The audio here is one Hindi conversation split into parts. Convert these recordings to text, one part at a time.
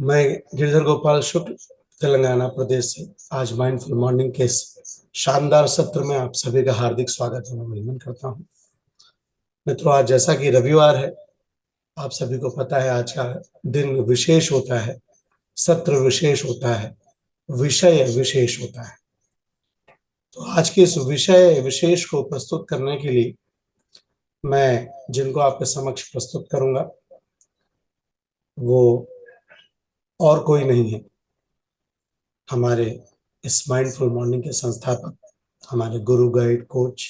मैं गिरधर गोपाल शुक्ल तेलंगाना प्रदेश से आज माइंडफुल मॉर्निंग के इस शानदार सत्र में आप सभी का हार्दिक स्वागत एवं अभिनंदन करता हूं। मित्रों, आज जैसा कि रविवार है, आप सभी को पता है आज का दिन विशेष होता है, सत्र विशेष होता है, विषय विशेष होता है। तो आज के इस विषय विशेष को प्रस्तुत करने के लिए मैं जिनको आपके समक्ष प्रस्तुत करूंगा वो और कोई नहीं है, हमारे इस माइंडफुल मॉर्निंग के संस्थापक, हमारे गुरु guide coach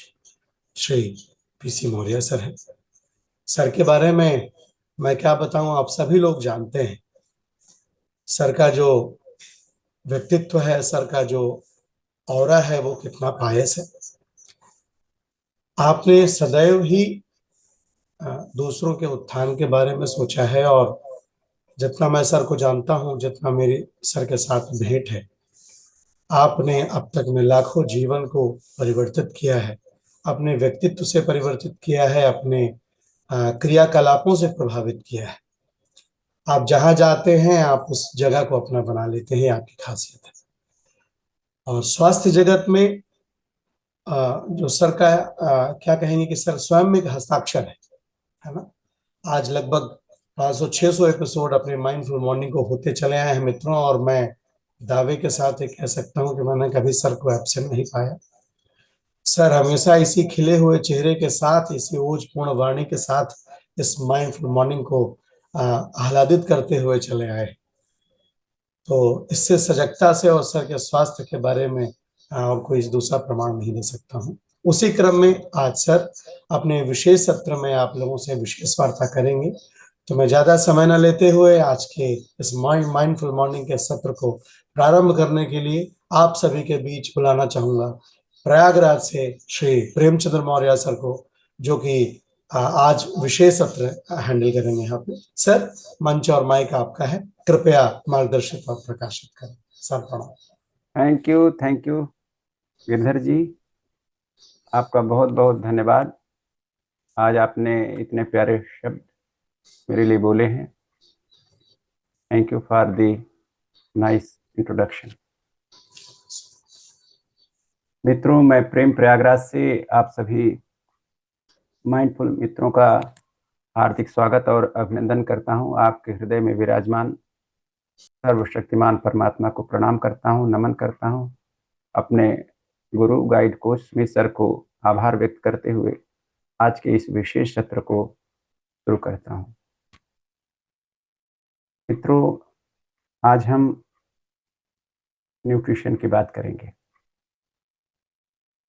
Shri PC Maurya sir है। सर के बारे में मैं क्या बताऊं, आप सभी लोग जानते हैं। सर का जो व्यक्तित्व है, सर का जो ऑरा है, वो कितना पायस है। आपने सदैव ही दूसरों के उत्थान के बारे में सोचा है, और जितना मैं सर को जानता हूं, जितना मेरी सर के साथ भेंट है, आपने अब तक में लाखों जीवन को परिवर्तित किया है, अपने व्यक्तित्व से परिवर्तित किया है, अपने क्रियाकलापों से प्रभावित किया है। आप जहां जाते हैं आप उस जगह को अपना बना लेते हैं, आपकी खासियत है। और स्वास्थ्य जगत में जो सर का क्या कहेंगे कि सर स्वयं में एक हस्ताक्षर है ना। आज लगभग 500-600 एपिसोड अपने माइंडफुल मॉर्निंग को होते चले आए हैं मित्रों, और मैं दावे के साथ ये कह सकता हूं कि मैंने कभी सर को एब्सेंट नहीं पाया। सर हमेशा इसी खिले हुए चेहरे के साथ, इसी ओजपूर्ण वाणी के साथ इस माइंडफुल मॉर्निंग को आह्लादित करते हुए चले आए। तो इससे सजगता से और सर के स्वास्थ्य के बारे में और कोई दूसरा प्रमाण नहीं दे सकता हूँ। उसी क्रम में आज सर अपने विशेष सत्र में आप लोगों से विशेष वार्ता करेंगे। तो मैं ज्यादा समय न लेते हुए आज के इस माइंडफुल मॉर्निंग के सत्र को प्रारंभ करने के लिए आप सभी के बीच बुलाना चाहूंगा प्रयागराज से श्री प्रेमचंद्र मौर्य सर को, जो कि आज विशेष सत्र हैंडल करेंगे यहाँ पे। सर, मंच और माइक आपका है, कृपया मार्गदर्शित और प्रकाशित करें। सर प्रणाम। थैंक यू गिरधर जी, आपका बहुत बहुत धन्यवाद। आज आपने इतने प्यारे शब्द मेरे लिए बोले हैं। Thank you for the nice introduction. मित्रों, मैं प्रेम प्रयागराज से आप सभी माइंडफुल मित्रों का हार्दिक स्वागत और अभिनंदन करता हूं। आपके हृदय में विराजमान सर्वशक्तिमान परमात्मा को प्रणाम करता हूं, नमन करता हूं। अपने गुरु गाइड कोच स्मिथ सर को आभार व्यक्त करते हुए आज के इस विशेष सत्र को शुरू करता हूं। मित्रों, आज हम न्यूट्रिशन की बात करेंगे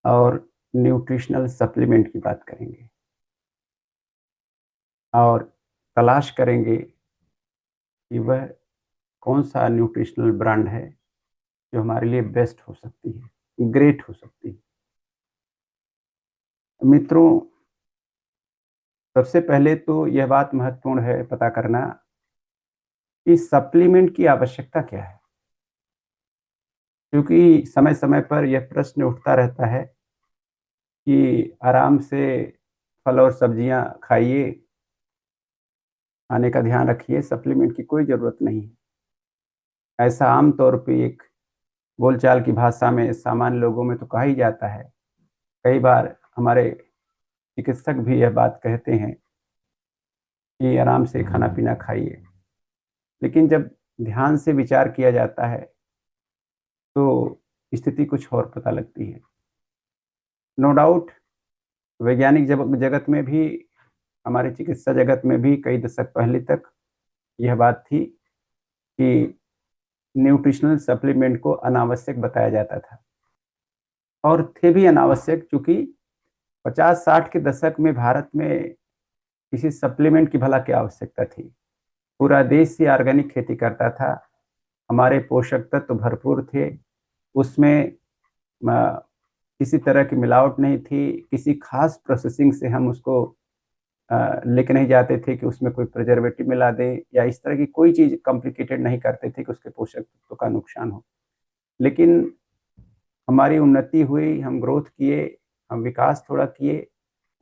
और न्यूट्रिशनल सप्लीमेंट की बात करेंगे और तलाश करेंगे कि वह कौन सा न्यूट्रिशनल ब्रांड है जो हमारे लिए बेस्ट हो सकती है, ग्रेट हो सकती है। मित्रों, सबसे पहले तो यह बात महत्वपूर्ण है पता करना कि सप्लीमेंट की आवश्यकता क्या है, क्योंकि समय समय पर यह प्रश्न उठता रहता है कि आराम से फल और सब्जियां खाइए, खाने का ध्यान रखिए, सप्लीमेंट की कोई ज़रूरत नहीं है। ऐसा आम तौर पे एक बोलचाल की भाषा में सामान्य लोगों में तो कहा ही जाता है। कई बार हमारे चिकित्सक भी यह बात कहते हैं कि आराम से खाना पीना खाइए, लेकिन जब ध्यान से विचार किया जाता है तो स्थिति कुछ और पता लगती है। नो डाउट, वैज्ञानिक जगत में भी, हमारे चिकित्सा जगत में भी कई दशक पहले तक यह बात थी कि न्यूट्रिशनल सप्लीमेंट को अनावश्यक बताया जाता था, और थे भी अनावश्यक, क्योंकि 50-60 के दशक में भारत में किसी सप्लीमेंट की भला क्या आवश्यकता थी। पूरा देश ही ऑर्गेनिक खेती करता था, हमारे पोषक तत्व भरपूर थे, उसमें किसी तरह की मिलावट नहीं थी, किसी खास प्रोसेसिंग से हम उसको लेके नहीं जाते थे कि उसमें कोई प्रिजर्वेटिव मिला दे, या इस तरह की कोई चीज़ कॉम्प्लिकेटेड नहीं करते थे कि उसके पोषक तत्वों का नुकसान हो। लेकिन हमारी उन्नति हुई, हम ग्रोथ किए, हम विकास थोड़ा किए,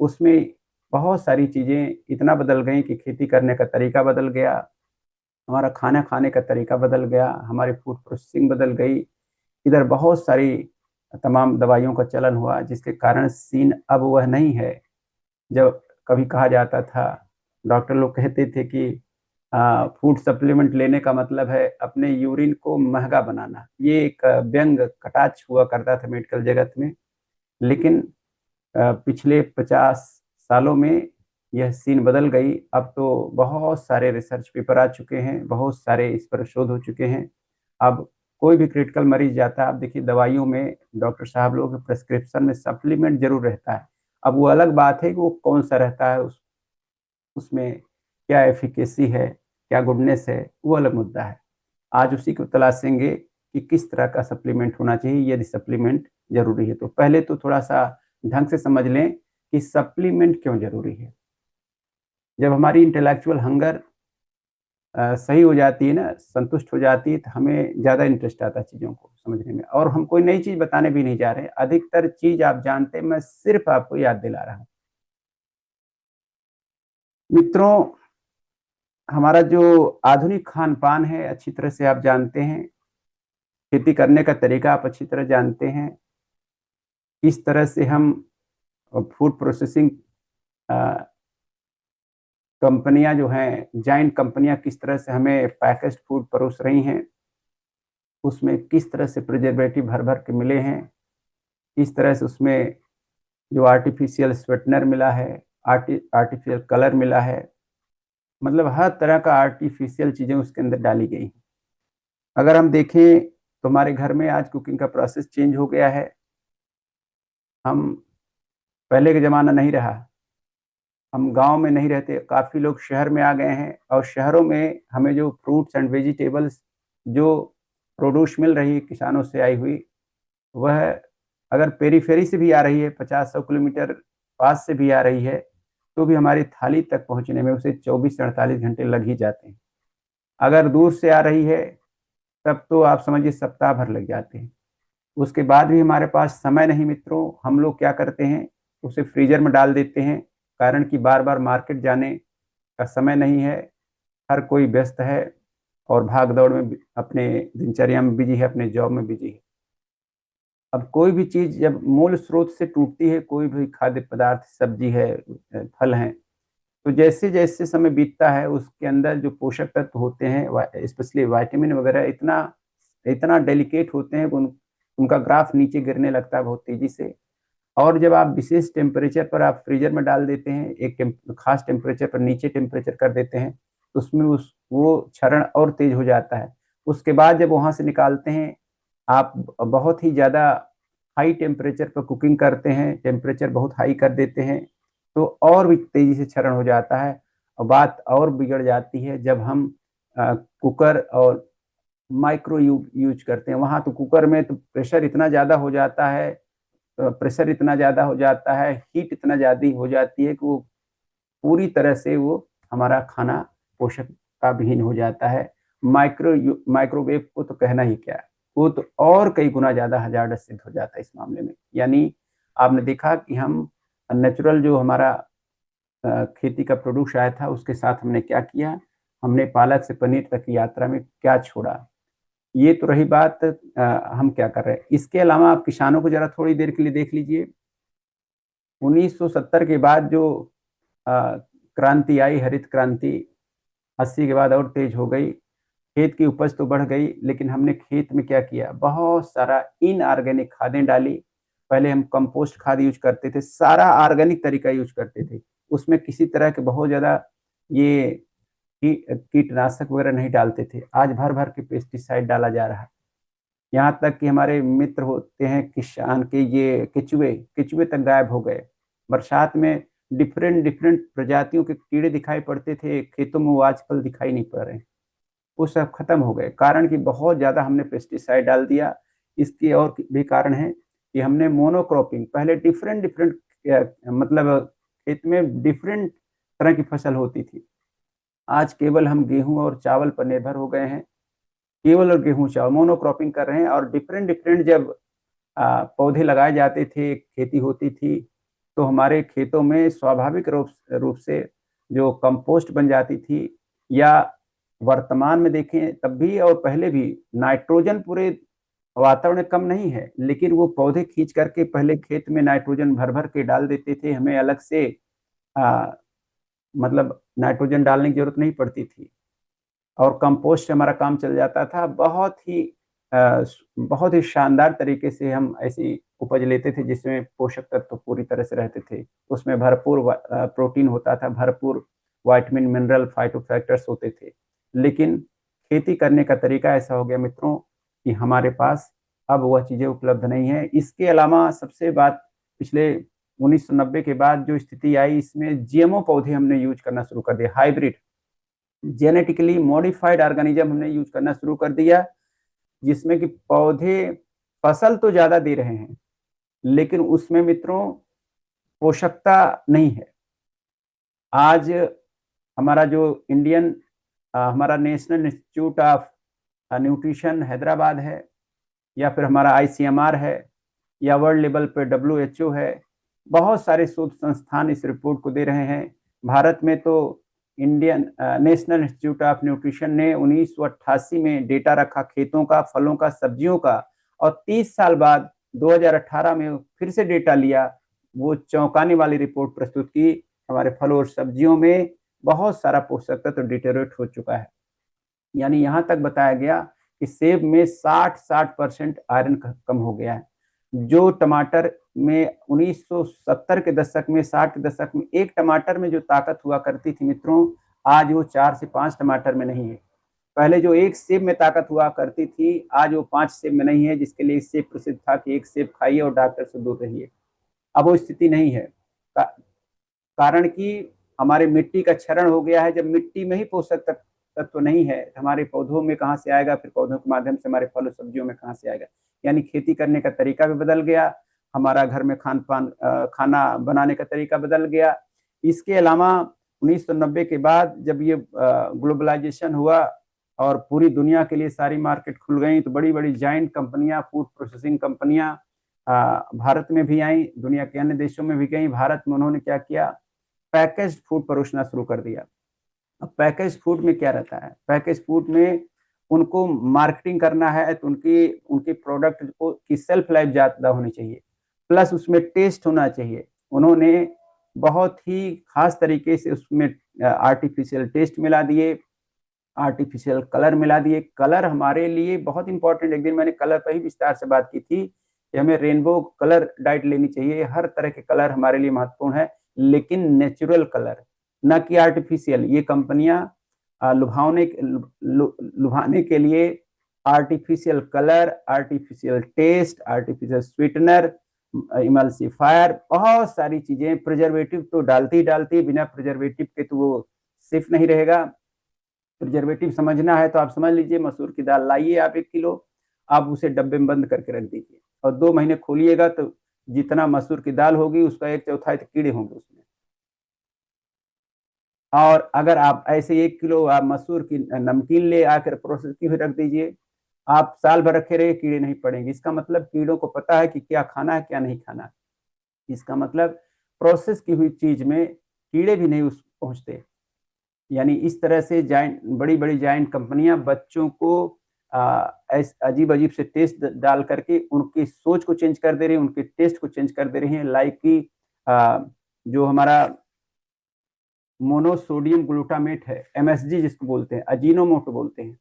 उसमें बहुत सारी चीज़ें इतना बदल गई कि खेती करने का तरीका बदल गया, हमारा खाना खाने का तरीका बदल गया, हमारी फूड प्रोसेसिंग बदल गई। इधर बहुत सारी तमाम दवाइयों का चलन हुआ, जिसके कारण सीन अब वह नहीं है। जब कभी कहा जाता था, डॉक्टर लोग कहते थे कि फूड सप्लीमेंट लेने का मतलब है अपने यूरिन को महंगा बनाना। ये एक व्यंग कटाक्ष हुआ करता था मेडिकल जगत में। लेकिन पिछले 50 सालों में यह सीन बदल गई। अब तो बहुत सारे रिसर्च पेपर आ चुके हैं, बहुत सारे इस पर शोध हो चुके हैं। अब कोई भी क्रिटिकल मरीज जाता है, आप देखिए दवाइयों में डॉक्टर साहब लोगों के प्रेस्क्रिप्शन में सप्लीमेंट जरूर रहता है। अब वो अलग बात है कि वो कौन सा रहता है, उसमें क्या एफिकेसी है, क्या गुडनेस है, वो अलग मुद्दा है। आज उसी को तलाशेंगे कि किस तरह का सप्लीमेंट होना चाहिए, यदि सप्लीमेंट जरूरी है। तो पहले तो थोड़ा सा ढंग से समझ लें कि सप्लीमेंट क्यों जरूरी है। जब हमारी इंटेलेक्चुअल हंगर सही हो जाती है ना, संतुष्ट हो जाती है, तो हमें ज़्यादा इंटरेस्ट आता है चीज़ों को समझने में। और हम कोई नई चीज़ बताने भी नहीं जा रहे हैं, अधिकतर चीज़ आप जानते हैं, मैं सिर्फ आपको याद दिला रहा हूँ। मित्रों, हमारा जो आधुनिक खान पान है, अच्छी तरह से आप जानते हैं। खेती करने का तरीका आप अच्छी तरह जानते हैं। किस तरह से हम फूड प्रोसेसिंग कंपनियां जो हैं, जाइंट कंपनियां किस तरह से हमें पैकेज्ड फूड परोस रही हैं, उसमें किस तरह से प्रिजर्वेटिव भर भर के मिले हैं, किस तरह से उसमें जो आर्टिफिशियल स्वीटनर मिला है, आर्टिफिशियल कलर मिला है, मतलब हर तरह का आर्टिफिशियल चीज़ें उसके अंदर डाली गई हैं। अगर हम देखें तो हमारे घर में आज कुकिंग का प्रोसेस चेंज हो गया है। हम पहले का ज़माना नहीं रहा। हम गांव में नहीं रहते, काफ़ी लोग शहर में आ गए हैं, और शहरों में हमें जो फ्रूट्स एंड वेजिटेबल्स जो प्रोड्यूस मिल रही है किसानों से आई हुई, वह अगर पेरीफेरी से भी आ रही है, 50-100 किलोमीटर पास से भी आ रही है, तो भी हमारी थाली तक पहुंचने में उसे 24 से 48 घंटे लग ही जाते हैं। अगर दूर से आ रही है तब तो आप समझिए सप्ताह भर लग जाते हैं। उसके बाद भी हमारे पास समय नहीं मित्रों। हम लोग क्या करते हैं, उसे फ्रीजर में डाल देते हैं, कारण कि बार बार मार्केट जाने का समय नहीं है। हर कोई व्यस्त है और भाग दौड़ में अपने दिनचर्या में बिजी है, अपने जॉब में बिजी है। अब कोई भी चीज़ जब मूल स्रोत से टूटती है, कोई भी खाद्य पदार्थ, सब्जी है, फल हैं, तो जैसे जैसे समय बीतता है उसके अंदर जो पोषक तत्व होते हैं, स्पेशली विटामिन वगैरह, इतना इतना डेलिकेट होते हैं कि उनका ग्राफ नीचे गिरने लगता है बहुत तेजी से। और जब आप विशेष टेम्परेचर पर आप फ्रीजर में डाल देते हैं, एक खास टेम्परेचर पर नीचे टेम्परेचर कर देते हैं, तो उसमें वो क्षरण और तेज हो जाता है। उसके बाद जब वहां से निकालते हैं, आप बहुत ही ज़्यादा हाई टेम्परेचर पर कुकिंग करते हैं, टेम्परेचर बहुत हाई कर देते हैं, तो और भी तेजी से क्षरण हो जाता है। और बात और बिगड़ जाती है जब हम कुकर और माइक्रो यूज करते हैं। वहां तो कुकर में तो प्रेशर इतना ज़्यादा हो जाता है, प्रेशर इतना ज़्यादा हो जाता है, हीट इतना ज़्यादा हो जाती है कि वो पूरी तरह से वो हमारा खाना पोषकता विहीन हो जाता है। माइक्रोवेव को तो कहना ही क्या है, वो तो और कई गुना ज़्यादा हजारदस सिद्ध हो जाता है इस मामले में। यानी आपने देखा कि हम नेचुरल जो हमारा खेती का प्रोड्यूस आया था, उसके साथ हमने क्या किया, हमने पालक से पनीर तक की यात्रा में क्या छोड़ा। ये तो रही बात हम क्या कर रहे हैं। इसके अलावा आप किसानों को जरा थोड़ी देर के लिए देख लीजिए। 1970 के बाद जो क्रांति आई, हरित क्रांति, 80 के बाद और तेज हो गई। खेत की उपज तो बढ़ गई, लेकिन हमने खेत में क्या किया, बहुत सारा इनऑर्गेनिक खादें डाली। पहले हम कंपोस्ट खाद यूज करते थे, सारा ऑर्गेनिक तरीका यूज करते थे, उसमें किसी तरह के बहुत ज्यादा ये कीटनाशक वगैरह नहीं डालते थे। आज भर भर के पेस्टिसाइड डाला जा रहा है। यहाँ तक कि हमारे मित्र होते हैं किसान के, ये केचुए केचुए तक गायब हो गए। बरसात में डिफरेंट डिफरेंट प्रजातियों के कीड़े दिखाई पड़ते थे खेतों में, वो आजकल दिखाई नहीं पड़ रहे। वो सब खत्म हो गए, कारण कि बहुत ज़्यादा हमने पेस्टिसाइड डाल दिया। इसके और भी कारण है कि हमने मोनोक्रॉपिंग, पहले डिफरेंट डिफरेंट मतलब खेत में डिफरेंट तरह की फसल होती थी। आज केवल हम गेहूं और चावल पर निर्भर हो गए हैं, केवल और गेहूं चावल मोनोक्रॉपिंग कर रहे हैं। और डिफरेंट डिफरेंट जब पौधे लगाए जाते थे, खेती होती थी, तो हमारे खेतों में स्वाभाविक रूप से जो कंपोस्ट बन जाती थी, या वर्तमान में देखें तब भी और पहले भी नाइट्रोजन पूरे वातावरण में कम नहीं है, लेकिन वो पौधे खींच करके पहले खेत में नाइट्रोजन भर भर के डाल देते थे, हमें अलग से मतलब नाइट्रोजन डालने की जरूरत नहीं पड़ती थी और कंपोस्ट से हमारा काम चल जाता था। बहुत ही शानदार तरीके से हम ऐसी उपज लेते थे जिसमें पोषक तत्व पूरी तरह से रहते थे, उसमें भरपूर प्रोटीन होता था, भरपूर विटामिन मिनरल फाइटोफैक्टर्स होते थे। लेकिन खेती करने का तरीका ऐसा हो गया मित्रों कि हमारे पास अब वह चीजें उपलब्ध नहीं है। इसके अलावा सबसे बात, पिछले 1990 के बाद जो स्थिति आई, इसमें जीएमओ पौधे हमने यूज करना शुरू कर दिया, हाइब्रिड जेनेटिकली मॉडिफाइड ऑर्गेनिज्म हमने यूज करना शुरू कर दिया, जिसमें कि पौधे फसल तो ज्यादा दे रहे हैं लेकिन उसमें मित्रों पोषकता नहीं है। आज हमारा जो हमारा national institute of nutrition Hyderabad है, या फिर हमारा आईसीएमआर है, या वर्ल्ड लेवल पे WHO है, बहुत सारे शोध संस्थान इस रिपोर्ट को दे रहे हैं। भारत में तो Indian national institute of nutrition ने 1988 में डेटा रखा खेतों का, फलों का, सब्जियों का, और 30 साल बाद 2018 में फिर से डेटा लिया, वो चौंकाने वाली रिपोर्ट प्रस्तुत की, हमारे फलों और सब्जियों में बहुत सारा पोषक तत्व डिटेरियोरेट हो चुका है। यानी यहाँ तक बताया गया कि सेब में 60% आयरन कम हो गया है। जो टमाटर में 1970 के दशक में, 60 के दशक में एक टमाटर में जो ताकत हुआ करती थी मित्रों, आज वो 4 से 5 टमाटर में नहीं है। पहले जो एक सेब में ताकत हुआ करती थी, आज वो 5 सेब में नहीं है, जिसके लिए सेब प्रसिद्ध था कि एक सेब खाइए और डॉक्टर से दूर रहिए। अब वो स्थिति नहीं है, कारण कि हमारे मिट्टी का क्षरण हो गया है। जब मिट्टी में ही पोषक तत्व नहीं है, हमारे पौधों में कहाँ से आएगा, फिर पौधों के माध्यम से हमारे फल और सब्जियों में कहाँ से आएगा। यानी खेती करने का तरीका भी बदल गया, हमारा घर में खाना बनाने का तरीका बदल गया। इसके अलावा 1990 के बाद जब ये ग्लोबलाइजेशन हुआ और पूरी दुनिया के लिए सारी मार्केट खुल गई, तो बड़ी बड़ी जाइंट कंपनियां, फूड प्रोसेसिंग कंपनियां भारत में भी आई, दुनिया के अन्य देशों में भी गई। भारत में उन्होंने क्या किया, पैकेज्ड फूड परोसना शुरू कर दिया। अब पैकेज फूड में क्या रहता है, पैकेज फूड में उनको मार्केटिंग करना है तो उनकी प्रोडक्ट को की सेल्फ लाइफ ज़्यादा होनी चाहिए, प्लस उसमें टेस्ट होना चाहिए। उन्होंने बहुत ही खास तरीके से उसमें आर्टिफिशियल टेस्ट मिला दिए, आर्टिफिशियल कलर मिला दिए। कलर हमारे लिए बहुत इंपॉर्टेंट, एक दिन मैंने कलर पर ही विस्तार से बात की थी कि हमें रेनबो कलर डाइट लेनी चाहिए, हर तरह के कलर हमारे लिए महत्वपूर्ण है, लेकिन नेचुरल कलर, न कि आर्टिफिशियल। ये कंपनियां लुभाने के लिए artificial colour, artificial taste, artificial sweetener, emulsifier, बहुत सारी चीजें, प्रिजर्वेटिव तो डालती ही डालती, बिना प्रिजर्वेटिव के तो वो सेफ नहीं रहेगा। प्रिजर्वेटिव समझना है तो आप समझ लीजिए, मसूर की दाल लाइए आप 1 किलो, आप उसे डब्बे में बंद करके रख दीजिए और 2 महीने खोलिएगा तो जितना मसूर की दाल होगी उसका 1/4 तो कीड़े होंगे उसमें। और अगर आप ऐसे 1 किलो आप मसूर की नमकीन ले आकर प्रोसेस की हुई रख दीजिए, आप साल भर रखे रहिए, कीड़े नहीं पड़ेंगे। इसका मतलब कीड़ों को पता है कि क्या खाना है क्या नहीं खाना है। इसका मतलब प्रोसेस की हुई चीज में कीड़े भी नहीं उस पहुंचते। यानी इस तरह से बड़ी बड़ी जाइंट कंपनियां बच्चों को अजीब अजीब से टेस्ट डाल करके उनकी सोच को चेंज कर दे रही है, उनके टेस्ट को चेंज कर दे रही है। लाइक की जो हमारा मोनोसोडियम ग्लूटामेट है, MSG जिसको बोलते हैं, अजीनोमोटो बोलते हैं,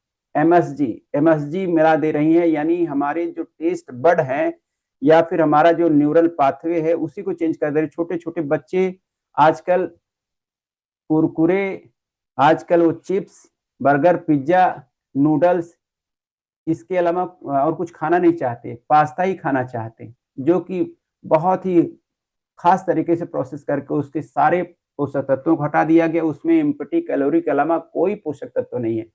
MSG मिला दे रही है। यानी हमारे जो टेस्ट बड हैं या फिर हमारा जो न्यूरल पाथवे है उसी को चेंज कर दे रहे। छोटे छोटे बच्चे आजकल कुरकुरे, आजकल वो चिप्स, बर्गर, पिज्जा, नूडल्स, इसके अलावा और कुछ खाना नहीं चाहते, पास्ता ही खाना चाहते, जो कि बहुत ही खास तरीके से प्रोसेस करके उसके सारे पोषक तत्वों को हटा दिया गया। उसमें एम्प्टी कैलोरी के अलावा कोई पोषक तत्व नहीं है।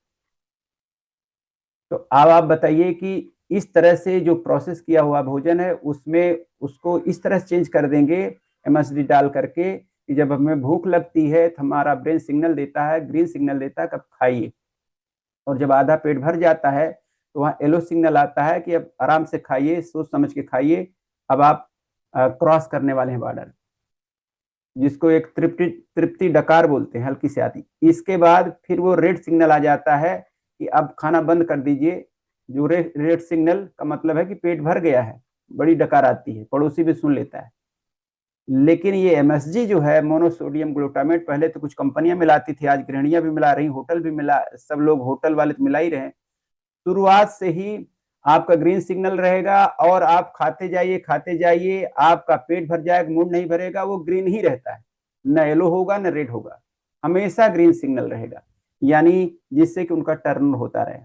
तो अब आप बताइए कि इस तरह से जो प्रोसेस किया हुआ भोजन है उसमें उसको इस तरह से चेंज कर देंगे MSG डाल करके कि जब हमें भूख लगती है तो हमारा ब्रेन सिग्नल देता है, ग्रीन सिग्नल देता है कि अब खाइए, और जब आधा पेट भर जाता है तो वहाँ येलो सिग्नल आता है कि अब आराम से खाइए, सोच समझ के खाइए, अब आप क्रॉस करने वाले हैं बॉर्डर। जिसको एक तृप्ति तृप्ति डकार बोलते हैं, हल्की सी आती। इसके बाद फिर वो रेड सिग्नल आ जाता है कि अब खाना बंद कर दीजिए। जो रेड सिग्नल का मतलब है कि पेट भर गया है, बड़ी डकार आती है, पड़ोसी भी सुन लेता है। लेकिन ये एमएसजी जो है, मोनोसोडियम ग्लूटामेट, पहले तो कुछ कंपनियां मिलाती थी, आज गृहणियां भी मिला रही, होटल भी मिला, सब लोग होटल वाले तो मिला ही रहे। शुरुआत से ही आपका ग्रीन सिग्नल रहेगा और आप खाते जाइए, आपका पेट भर जाएगा, मूड नहीं भरेगा, वो ग्रीन ही रहता है, न येलो होगा न रेड होगा, हमेशा ग्रीन सिग्नल रहेगा, यानी जिससे कि उनका टर्न होता रहे।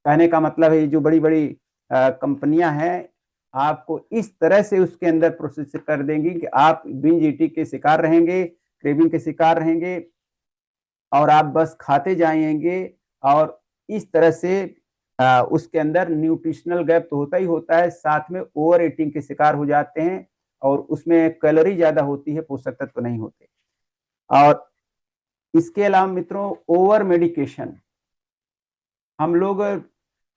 कहने का मतलब है जो बड़ी बड़ी कंपनियां हैं, आपको इस तरह से उसके अंदर प्रोसेस कर देंगी कि आप बिंज ईटिंग के शिकार रहेंगे, क्रेविंग के शिकार रहेंगे, और आप बस खाते जाएंगे। और इस तरह से उसके अंदर न्यूट्रिशनल गैप तो होता ही होता है, साथ में ओवर ईटिंग के शिकार हो जाते हैं, और उसमें कैलोरी ज्यादा होती है, पोषक तत्व नहीं होते। और इसके अलावा मित्रों, ओवर मेडिकेशन, हम लोग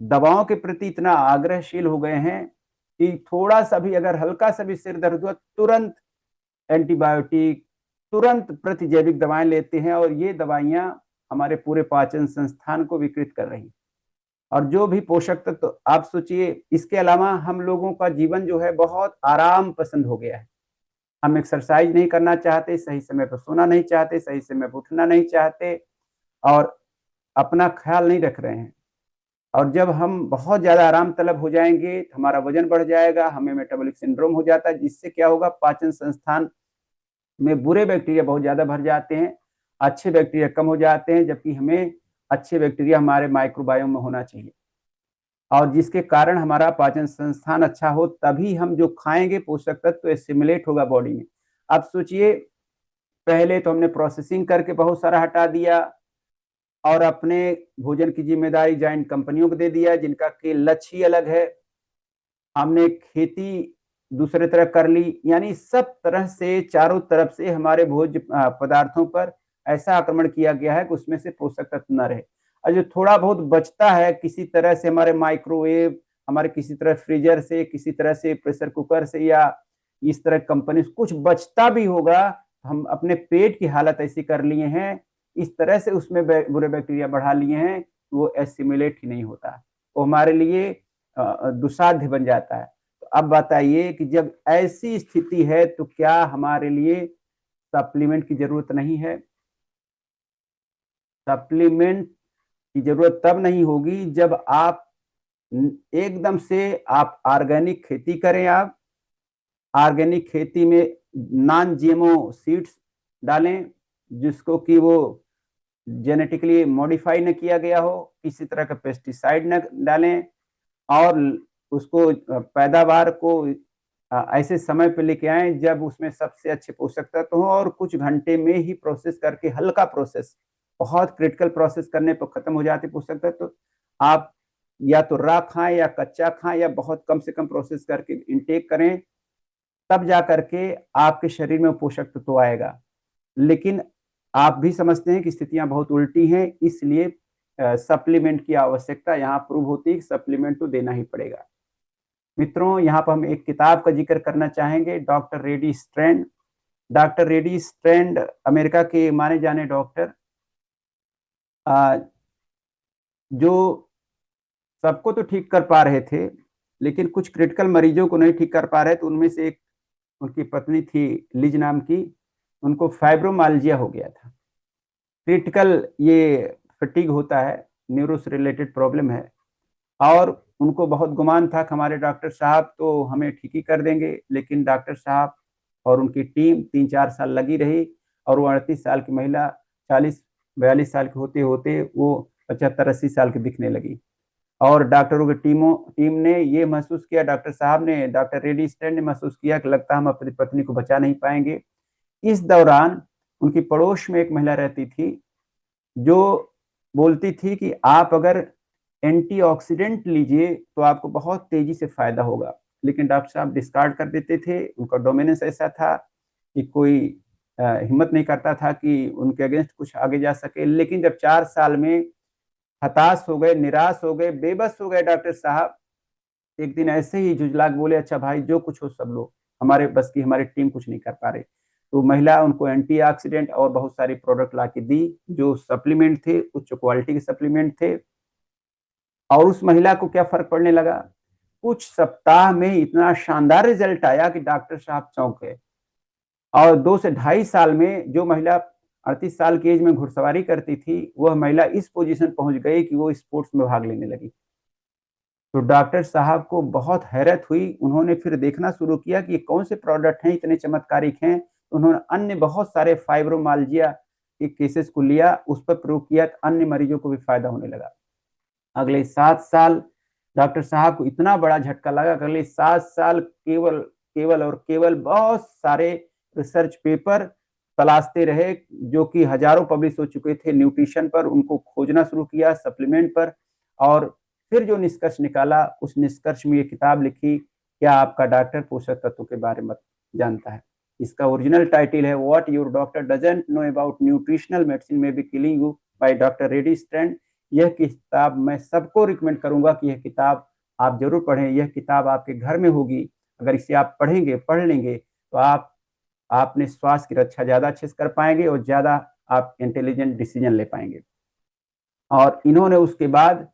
दवाओं के प्रति इतना आग्रहशील हो गए हैं कि थोड़ा सा भी अगर हल्का सा भी सिर दर्द हुआ, तुरंत एंटीबायोटिक, तुरंत प्रतिजैविक दवाएं लेते हैं, और ये दवाइयां हमारे पूरे पाचन संस्थान को विकृत कर रही। और जो भी पोषक तत्व तो आप सोचिए, इसके अलावा हम लोगों का जीवन जो है बहुत आराम पसंद हो गया है। हम एक्सरसाइज नहीं करना चाहते, सही समय पर सोना नहीं चाहते, सही समय पर उठना नहीं चाहते, और अपना ख्याल नहीं रख रहे हैं। और जब हम बहुत ज्यादा आराम तलब हो जाएंगे, हमारा वजन बढ़ जाएगा, हमें मेटाबॉलिक सिंड्रोम हो जाता है, जिससे क्या होगा, पाचन संस्थान में बुरे बैक्टीरिया बहुत ज्यादा भर जाते हैं, अच्छे बैक्टीरिया कम हो जाते हैं, जबकि हमें अच्छे बैक्टीरिया हमारे माइक्रोबायोम में होना चाहिए। और जिसके कारण हमारा पाचन संस्थान अच्छा हो, तभी हम जो खाएंगे पोषक तत्व एसिमिलेट होगा बॉडी में। अब सोचिए, पहले तो हमने प्रोसेसिंग करके बहुत सारा हटा दिया, और अपने भोजन की जिम्मेदारी जाइंट कंपनियों को दे दिया, जिनका के लक्ष्य ही अलग है। हमने खेती दूसरे तरह कर ली, यानी सब तरह से चारों तरफ से हमारे भोज्य पदार्थों पर ऐसा आक्रमण किया गया है कि उसमें से पोषक तत्व न रहे। और जो थोड़ा बहुत बचता है, किसी तरह से हमारे माइक्रोवेव, हमारे किसी तरह फ्रीजर से, किसी तरह से प्रेशर कुकर से, या इस तरह कंपनी से कुछ बचता भी होगा, हम अपने पेट की हालत ऐसी कर लिए हैं, इस तरह से उसमें बुरे बैक्टीरिया बढ़ा लिए हैं, वो एसिमिलेट ही नहीं होता, वो हमारे लिए दुसाध्य बन जाता है। तो अब बताइए कि जब ऐसी स्थिति है, तो क्या हमारे लिए सप्लीमेंट की जरूरत नहीं है? सप्लीमेंट की जरूरत तब नहीं होगी जब आप एकदम से आप ऑर्गेनिक खेती करें। आप ऑर्गेनिक खेती में नॉन जीएमओ सीड्स डालें, जिसको कि वो जेनेटिकली मॉडिफाई न किया गया हो, किसी तरह का पेस्टिसाइड न डालें, और उसको पैदावार को ऐसे समय पे लेके आए जब उसमें सबसे अच्छे पोषक तत्व हो, और कुछ घंटे में ही प्रोसेस करके, हल्का प्रोसेस, बहुत क्रिटिकल प्रोसेस करने पर खत्म हो जाते पोषक तत्व। आप या तो रॉ खाएं या कच्चा खाएं, या बहुत कम से कम प्रोसेस करके इंटेक करें, तब जा करके आपके शरीर में पोषक तत्व आएगा। लेकिन आप भी समझते हैं कि स्थितियां बहुत उल्टी हैं, इसलिए सप्लीमेंट की आवश्यकता यहाँ प्रूव होती है, सप्लीमेंट तो देना ही पड़ेगा। मित्रों, यहाँ पर हम एक किताब का जिक्र करना चाहेंगे, doctor ready strand. Doctor ready strand America के माने जाने डॉक्टर, जो सबको तो ठीक कर पा रहे थे, लेकिन कुछ क्रिटिकल मरीजों को नहीं ठीक कर पा रहे, तो उनमें से एक उनकी पत्नी थी लिज नाम की, उनको फाइब्रोमाल्जिया हो गया था। क्रिटिकल ये फटीग होता है, न्यूरो से रिलेटेड प्रॉब्लम है, और उनको बहुत गुमान था कि हमारे डॉक्टर साहब तो हमें ठीक ही कर देंगे। लेकिन डॉक्टर साहब और उनकी टीम 3-4 साल लगी रही, और वो 38 साल की महिला 40-42 साल की होते होते वो 75-80 साल की दिखने लगी। और डॉक्टरों की टीम ने ये महसूस किया, डॉक्टर साहब ने, डॉक्टर रेडी स्टैंड ने महसूस किया कि लगता है हम अपनी पत्नी को बचा नहीं पाएंगे। इस दौरान उनकी पड़ोस में एक महिला रहती थी, जो बोलती थी कि आप अगर एंटीऑक्सीडेंट लीजिए तो आपको बहुत तेजी से फायदा होगा। लेकिन डॉक्टर साहब डिस्कार्ड कर देते थे, उनका डोमिनेंस ऐसा था कि कोई हिम्मत नहीं करता था कि उनके अगेंस्ट कुछ आगे जा सके। लेकिन जब 4 साल में हताश हो गए, निराश हो गए, बेबस हो गए डॉक्टर साहब, एक दिन ऐसे ही झुंझला के बोले, अच्छा भाई जो कुछ हो सब लो, हमारे बस की हमारी टीम कुछ नहीं कर पा रही। तो तो महिला उनको एंटीऑक्सीडेंट और बहुत सारे प्रोडक्ट ला के दी, जो सप्लीमेंट थे उच्च क्वालिटी के सप्लीमेंट थे। और उस महिला को क्या फर्क पड़ने लगा, कुछ सप्ताह में इतना शानदार रिजल्ट आया कि डॉक्टर साहब चौंक गए। और 2 से ढाई साल में जो महिला 38 साल की एज में घुड़सवारी करती थी, वह महिला इस पोजीशन पहुंच गई कि वो स्पोर्ट्स में भाग लेने लगी। तो डॉक्टर साहब को बहुत हैरत हुई। उन्होंने फिर देखना शुरू किया कि ये कौन से प्रोडक्ट हैं इतने चमत्कारिक हैं। उन्होंने अन्य बहुत सारे फाइब्रोमाल्जिया के केसेस को लिया, उस पर प्रयोग किया, अन्य मरीजों को भी फायदा होने लगा। अगले 7 साल डॉक्टर साहब को इतना बड़ा झटका लगा, अगले 7 साल केवल बहुत सारे रिसर्च पेपर तलाशते रहे, जो कि हजारों पब्लिश हो चुके थे न्यूट्रिशन पर। उनको खोजना शुरू किया, सप्लीमेंट पर, और फिर जो निष्कर्ष निकाला, उस निष्कर्ष में ये किताब लिखी, क्या आपका डॉक्टर पोषक तत्वों के बारे में जानता है। इसका ओरिजिनल टाइटल है what your doctor doesn't know about nutritional medicine may be killing you by doctor ready strand. यह किताब मैं सबको रिकमेंड करूंगा कि यह किताब आप जरूर पढ़ें। यह किताब आपके घर में होगी, अगर इसे आप पढ़ लेंगे तो आपने स्वास्थ्य की रक्षा ज्यादा अच्छे से कर पाएंगे और ज्यादा आप इंटेलिजेंट डिसीजन ले पाएंगे। और इन्होंने उसके बाद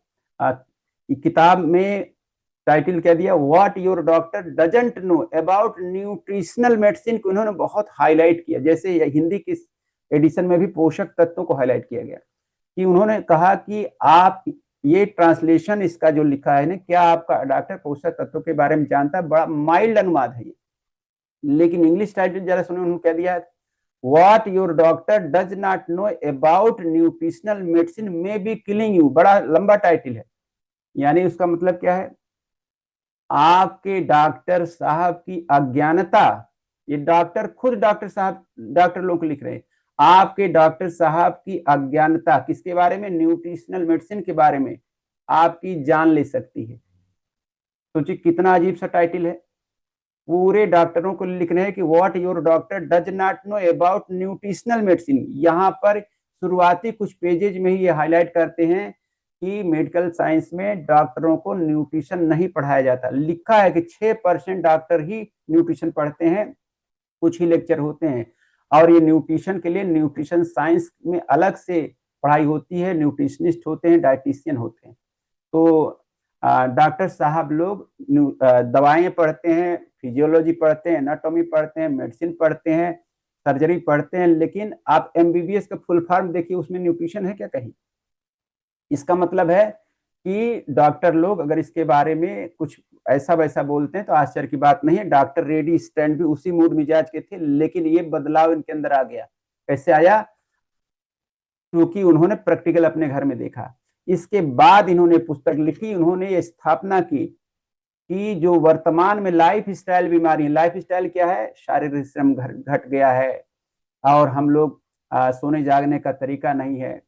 किताब में टाइटल क्या दिया, what your doctor doesn't know about nutritional medicine को इन्होंने बहुत हाईलाइट किया। जैसे हिंदी की एडिशन में भी पोषक तत्वों को हाईलाइट किया गया, कि उन्होंने कहा कि आप ये ट्रांसलेशन इसका जो लिखा है ना, क्या आपका डॉक्टर पोषक तत्वों के बारे में जानता है, बड़ा माइल्ड अनुवाद है ये। लेकिन इंग्लिश टाइटल जरा सुने, उन्होंने क्या दिया, what your doctor does not know about nutritional medicine may be killing you. बड़ा लंबा टाइटल है, यानी उसका मतलब क्या है, आपके डॉक्टर साहब की अज्ञानता, ये डॉक्टर खुद डॉक्टर साहब डॉक्टर लोग को लिख रहे हैं, आपके डॉक्टर साहब की अज्ञानता किसके बारे में, न्यूट्रिशनल मेडिसिन के बारे में, आपकी जान ले सकती है। सोचिए कितना अजीब सा टाइटल है। पूरे डॉक्टरों को लिख रहे हैं कि what your doctor does not know about nutritional medicine. यहाँ पर शुरुआती कुछ पेजेज में ही ये हाईलाइट करते हैं कि मेडिकल साइंस में डॉक्टरों को न्यूट्रिशन नहीं पढ़ाया जाता। लिखा है कि 6% डॉक्टर ही न्यूट्रिशन पढ़ते हैं, कुछ ही लेक्चर होते हैं। और ये न्यूट्रिशन के लिए न्यूट्रिशन साइंस में अलग से पढ़ाई होती है, न्यूट्रिशनिस्ट होते हैं, डाइटिशियन होते हैं। तो डॉक्टर साहब लोग दवाएं पढ़ते हैं, फिजियोलॉजी पढ़ते हैं, एनाटॉमी पढ़ते हैं, मेडिसिन पढ़ते हैं, सर्जरी पढ़ते हैं, लेकिन आप एमबीबीएस का फुल फॉर्म देखिए, उसमें न्यूट्रिशन है क्या कहीं? इसका मतलब है कि डॉक्टर लोग अगर इसके बारे में कुछ ऐसा वैसा बोलते हैं तो आश्चर्य की बात नहीं है। डॉक्टर रेडी स्टैंड भी उसी मूड मिजाज के थे, लेकिन ये बदलाव इनके अंदर आ गया। कैसे आया? क्योंकि उन्होंने प्रैक्टिकल अपने घर में देखा। इसके बाद इन्होंने पुस्तक लिखी, उन्होंने ये स्थापना की कि जो वर्तमान में लाइफ स्टाइल बीमारी, लाइफ स्टाइल क्या है, शारीरिक श्रम घट गया है, और हम लोग सोने जागने का तरीका नहीं है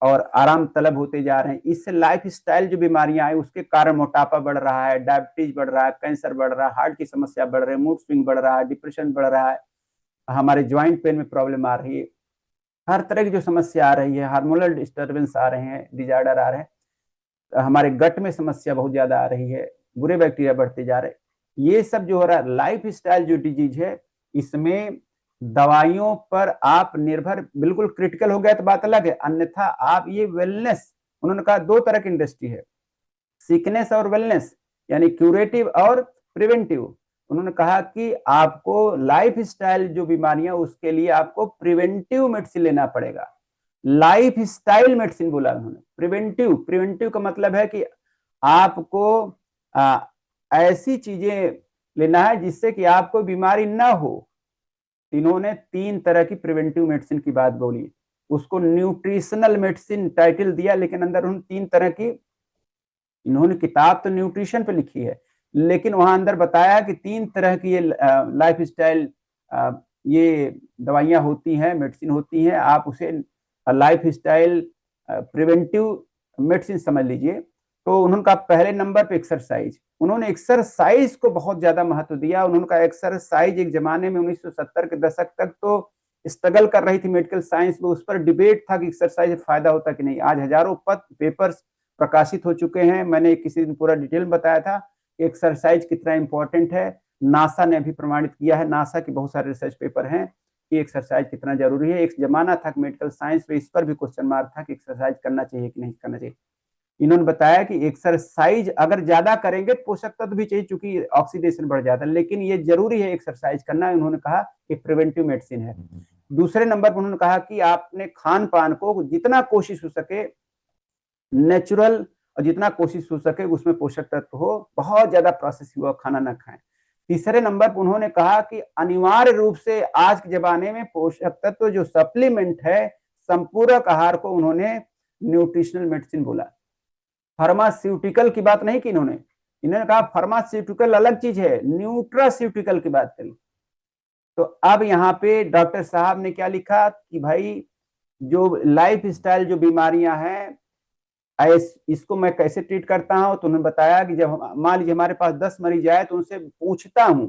और आराम तलब होते जा रहे हैं। इससे लाइफ स्टाइल जो बीमारियां आई उसके कारण मोटापा बढ़ रहा है, डायबिटीज बढ़ रहा है, कैंसर बढ़ रहा है, हार्ट की समस्या बढ़ रही है, मूड स्विंग बढ़ रहा है, डिप्रेशन बढ़ रहा है, हमारे ज्वाइंट पेन में प्रॉब्लम आ रही है, हर तरह की जो समस्या आ रही है, हार्मोनल डिस्टर्बेंस आ रहे हैं, डिजार्डर आ रहे हैं, हमारे गट में समस्या बहुत ज्यादा आ रही है, बुरे बैक्टीरिया बढ़ते जा रहे हैं, ये सब जो हो रहा है लाइफ स्टाइल जो डिजीज है, इसमें दवाइयों पर आप निर्भर बिल्कुल क्रिटिकल हो गया तो बात अलग है, अन्यथा आप ये वेलनेस, उन्होंने कहा 2 तरह की इंडस्ट्री है, सिकनेस और वेलनेस, यानी क्यूरेटिव और प्रिवेंटिव। उन्होंने कहा कि आपको लाइफ स्टाइल जो बीमारियां उसके लिए आपको प्रिवेंटिव मेडिसिन लेना पड़ेगा। लाइफ स्टाइल मेडिसिन बोला उन्होंने, प्रिवेंटिव का मतलब है कि आपको ऐसी चीजें लेना है जिससे कि आपको बीमारी ना हो। इन्होंने 3 तरह की प्रिवेंटिव मेडिसिन की बात बोली, उसको न्यूट्रिशनल मेडिसिन टाइटल दिया, लेकिन अंदर उन्होंने 3 तरह की, इन्होंने किताब तो न्यूट्रिशन पे लिखी है, लेकिन वहां अंदर बताया कि 3 तरह की ये लाइफ स्टाइल ये दवाइयां होती हैं, मेडिसिन होती हैं, आप उसे लाइफ स्टाइल प्रिवेंटिव मेडिसिन समझ लीजिए। तो उन्होंने कहा पहले नंबर पे एक्सरसाइज, उन्होंने एक्सरसाइज को बहुत ज्यादा महत्व दिया। उन्होंने कहा एक्सरसाइज एक जमाने में 1970 के दशक तक तो स्ट्रगल कर रही थी मेडिकल साइंस में, उस पर डिबेट था कि एक्सरसाइज फायदा होता कि नहीं। आज हजारों पेपर्स प्रकाशित हो चुके हैं। मैंने किसी दिन पूरा डिटेल में बताया था एक्सरसाइज कितना इंपॉर्टेंट है, नासा ने भी प्रमाणित किया है, नासा के बहुत सारे रिसर्च पेपर हैं कि एक्सरसाइज कितना जरूरी है। एक जमाना था मेडिकल साइंस में इस पर भी क्वेश्चन मार्क था कि एक्सरसाइज करना चाहिए कि नहीं करना चाहिए। इन्होंने बताया कि एक्सरसाइज अगर ज्यादा करेंगे तो पोषक तत्व भी चाहिए, चूंकि ऑक्सीडेशन बढ़ जाता है, लेकिन ये जरूरी है एक्सरसाइज करना। उन्होंने कहा कि प्रिवेंटिव मेडिसिन है। दूसरे नंबर पर उन्होंने कहा कि आपने खान पान को जितना कोशिश हो सके नेचुरल और जितना कोशिश हो सके उसमें पोषक तत्व हो, बहुत ज्यादा प्रोसेस हुआ खाना ना खाएं। तीसरे नंबर पर उन्होंने कहा कि अनिवार्य रूप से आज के जमाने में पोषक तत्व जो सप्लीमेंट है, संपूरक आहार को उन्होंने न्यूट्रिशनल मेडिसिन बोला। फार्मास्यूटिकल की बात नहीं की इन्होंने कहा फार्मास्यूटिकल अलग चीज है, न्यूट्रास्यूटिकल की बात करी। तो अब यहाँ पे डॉक्टर साहब ने क्या लिखा कि भाई जो लाइफ स्टाइल जो बीमारियां हैं इसको मैं कैसे ट्रीट करता हूं। तो उन्होंने बताया कि जब मान लीजिए हमारे पास 10 मरीज आए तो उनसे पूछता हूं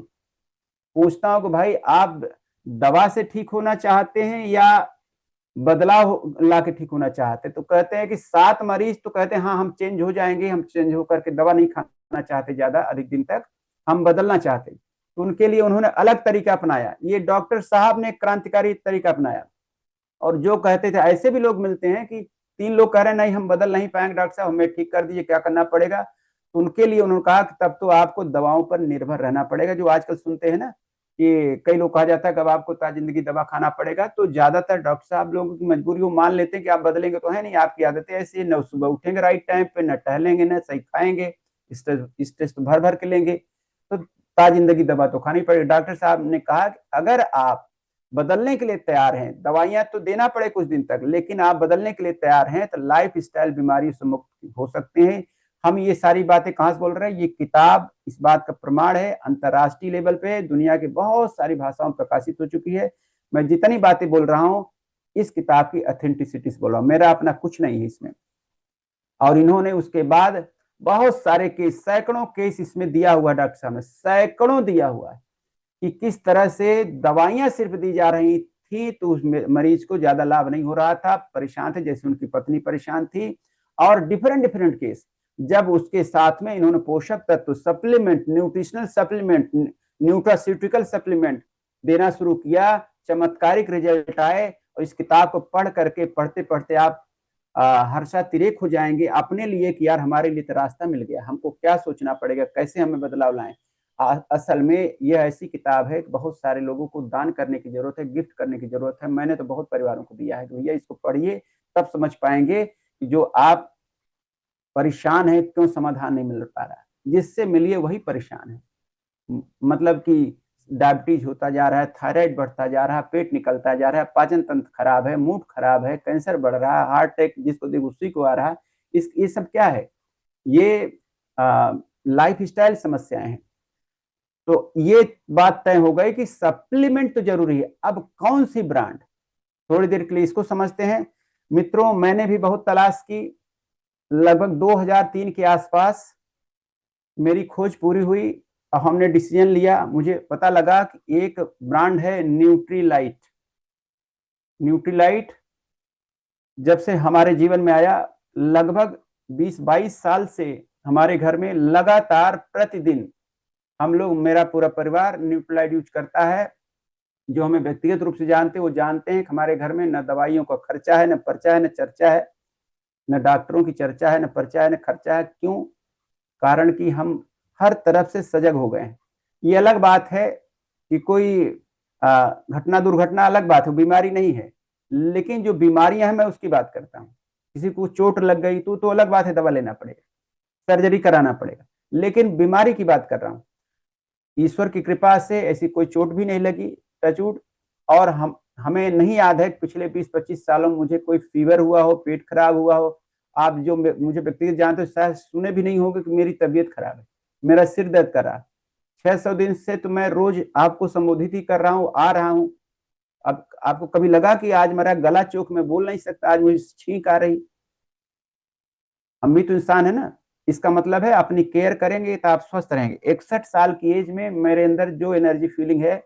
कि भाई आप दवा से ठीक होना चाहते हैं या बदलाव ला के ठीक होना चाहते हैं। तो कहते हैं कि 7 मरीज तो कहते हैं हाँ हम चेंज हो जाएंगे, हम चेंज होकर के दवा नहीं खाना चाहते ज्यादा अधिक दिन तक, हम बदलना चाहते। तो उनके लिए उन्होंने अलग तरीका अपनाया। ये डॉक्टर साहब ने क्रांतिकारी तरीका अपनाया। और जो कहते थे ऐसे भी लोग मिलते हैं कि 3 लोग कह रहे हैं नहीं हम बदल नहीं पाएंगे डॉक्टर साहब, हमें ठीक कर दीजिए, क्या करना पड़ेगा। तो उनके लिए उन्होंने कहा कि तब तो आपको दवाओं पर निर्भर रहना पड़ेगा। जो आजकल सुनते हैं ना कि कई लोग कहा जाता है कि अब आपको जिंदगी दवा खाना पड़ेगा, तो ज्यादातर डॉक्टर साहब लोगों की मजबूरी वो मान लेते हैं कि आप बदलेंगे तो है नहीं, आपकी आदतें ऐसी, न सुबह उठेंगे राइट टाइम पे, न टहलेंगे, न सही खाएंगे, स्ट्रेस तो भर भर के लेंगे, तो जिंदगी दवा तो खानी पड़ेगी। डॉक्टर साहब ने कहा कि अगर आप बदलने के लिए तैयार हैं, दवाइयां तो देना पड़े कुछ दिन तक, लेकिन आप बदलने के लिए तैयार हैं तो लाइफ स्टाइल बीमारी से मुक्त हो सकते हैं। हम ये सारी बातें कहां से बोल रहे हैं, ये किताब इस बात का प्रमाण है, अंतरराष्ट्रीय लेवल पे दुनिया की बहुत सारी भाषाओं में प्रकाशित हो चुकी है। मैं जितनी बातें बोल रहा हूं इस किताब की ऑथेंटिसिटी से बोल रहा हूं, मेरा अपना कुछ नहीं है इसमें। और इन्होंने उसके बाद बहुत सारे केस, सैकड़ों केस इसमें दिया हुआ, डॉक्टर साहब ने सैकड़ों दिया हुआ है कि किस तरह से दवाइयां सिर्फ दी जा रही थी तो उस मरीज को ज्यादा लाभ नहीं हो रहा था, परेशान थे, जैसे उनकी पत्नी परेशान थी। और डिफरेंट डिफरेंट केस जब उसके साथ में इन्होंने पोषक तत्व supplement, nutritional supplement, nutraceutical supplement देना शुरू किया, चमत्कारिक रिजल्ट आए। और इस किताब को पढ़ करके पढ़ते पढ़ते आप हर्षातिरेक हो जाएंगे अपने लिए कि यार हमारे लिए तो रास्ता मिल गया, हमको क्या सोचना पड़ेगा, कैसे हमें बदलाव लाएं। असल में यह ऐसी किताब है कि बहुत सारे लोगों को दान करने की जरूरत है, गिफ्ट करने की जरूरत है। मैंने तो बहुत परिवारों को दिया है कि भैया इसको पढ़िए, तब समझ पाएंगे कि जो आप परेशान है क्यों समाधान नहीं मिल पा रहा, जिससे मिलिए वही परेशान है। मतलब कि डायबिटीज होता जा रहा है, थायराइड बढ़ता जा रहा है, पेट निकलता जा रहा है, पाचन तंत्र खराब है, मूड खराब है, कैंसर बढ़ रहा है, हार्ट अटैक जिसको देखो उसी को आ रहा है। ये सब क्या है, ये लाइफ स्टाइल समस्याएं हैं। तो ये बात तय हो गई कि सप्लीमेंट तो जरूरी है। अब कौन सी ब्रांड, थोड़ी देर के लिए इसको समझते हैं। मित्रों मैंने भी बहुत तलाश की, लगभग 2003 के आसपास मेरी खोज पूरी हुई और हमने डिसीजन लिया। मुझे पता लगा कि एक ब्रांड है न्यूट्रीलाइट। न्यूट्रीलाइट जब से हमारे जीवन में आया, लगभग 20-22 साल से हमारे घर में लगातार प्रतिदिन हम लोग, मेरा पूरा परिवार न्यूट्रीलाइट यूज करता है। जो हमें व्यक्तिगत रूप से जानते हैं वो जानते हैं कि हमारे घर में न दवाइयों का खर्चा है, न पर्चा है, न चर्चा है, न डॉक्टरों की चर्चा है, न पर्चा है, न खर्चा है। क्यों? कारण कि हम हर तरफ से सजग हो गए हैं। ये अलग बात है कि कोई घटना दुर्घटना अलग बात है, बीमारी नहीं है, लेकिन जो बीमारियां हैं मैं उसकी बात करता हूँ। किसी को चोट लग गई तो अलग बात है, दवा लेना पड़ेगा, सर्जरी कराना पड़ेगा, लेकिन बीमारी की बात कर रहा हूँ। ईश्वर की कृपा से ऐसी कोई चोट भी नहीं लगी, टचवुड। और हमें नहीं याद है पिछले 20-25 सालों में मुझे कोई फीवर हुआ हो, पेट खराब हुआ हो। आप जो मुझे व्यक्तिगत जानते हो शायद सुने भी नहीं होंगे कि मेरी तबीयत खराब है, मेरा सिर दर्द कर रहा। 600 दिन से तो मैं रोज आपको संबोधित ही कर रहा हूँ, आ रहा हूँ। अब आपको कभी लगा कि आज मेरा गला चौक में बोल नहीं सकता, आज मुझे छींक आ रही? हम भी तो इंसान है ना। इसका मतलब है अपनी केयर करेंगे तो आप स्वस्थ रहेंगे। 61 साल की एज में मेरे अंदर जो एनर्जी फीलिंग है,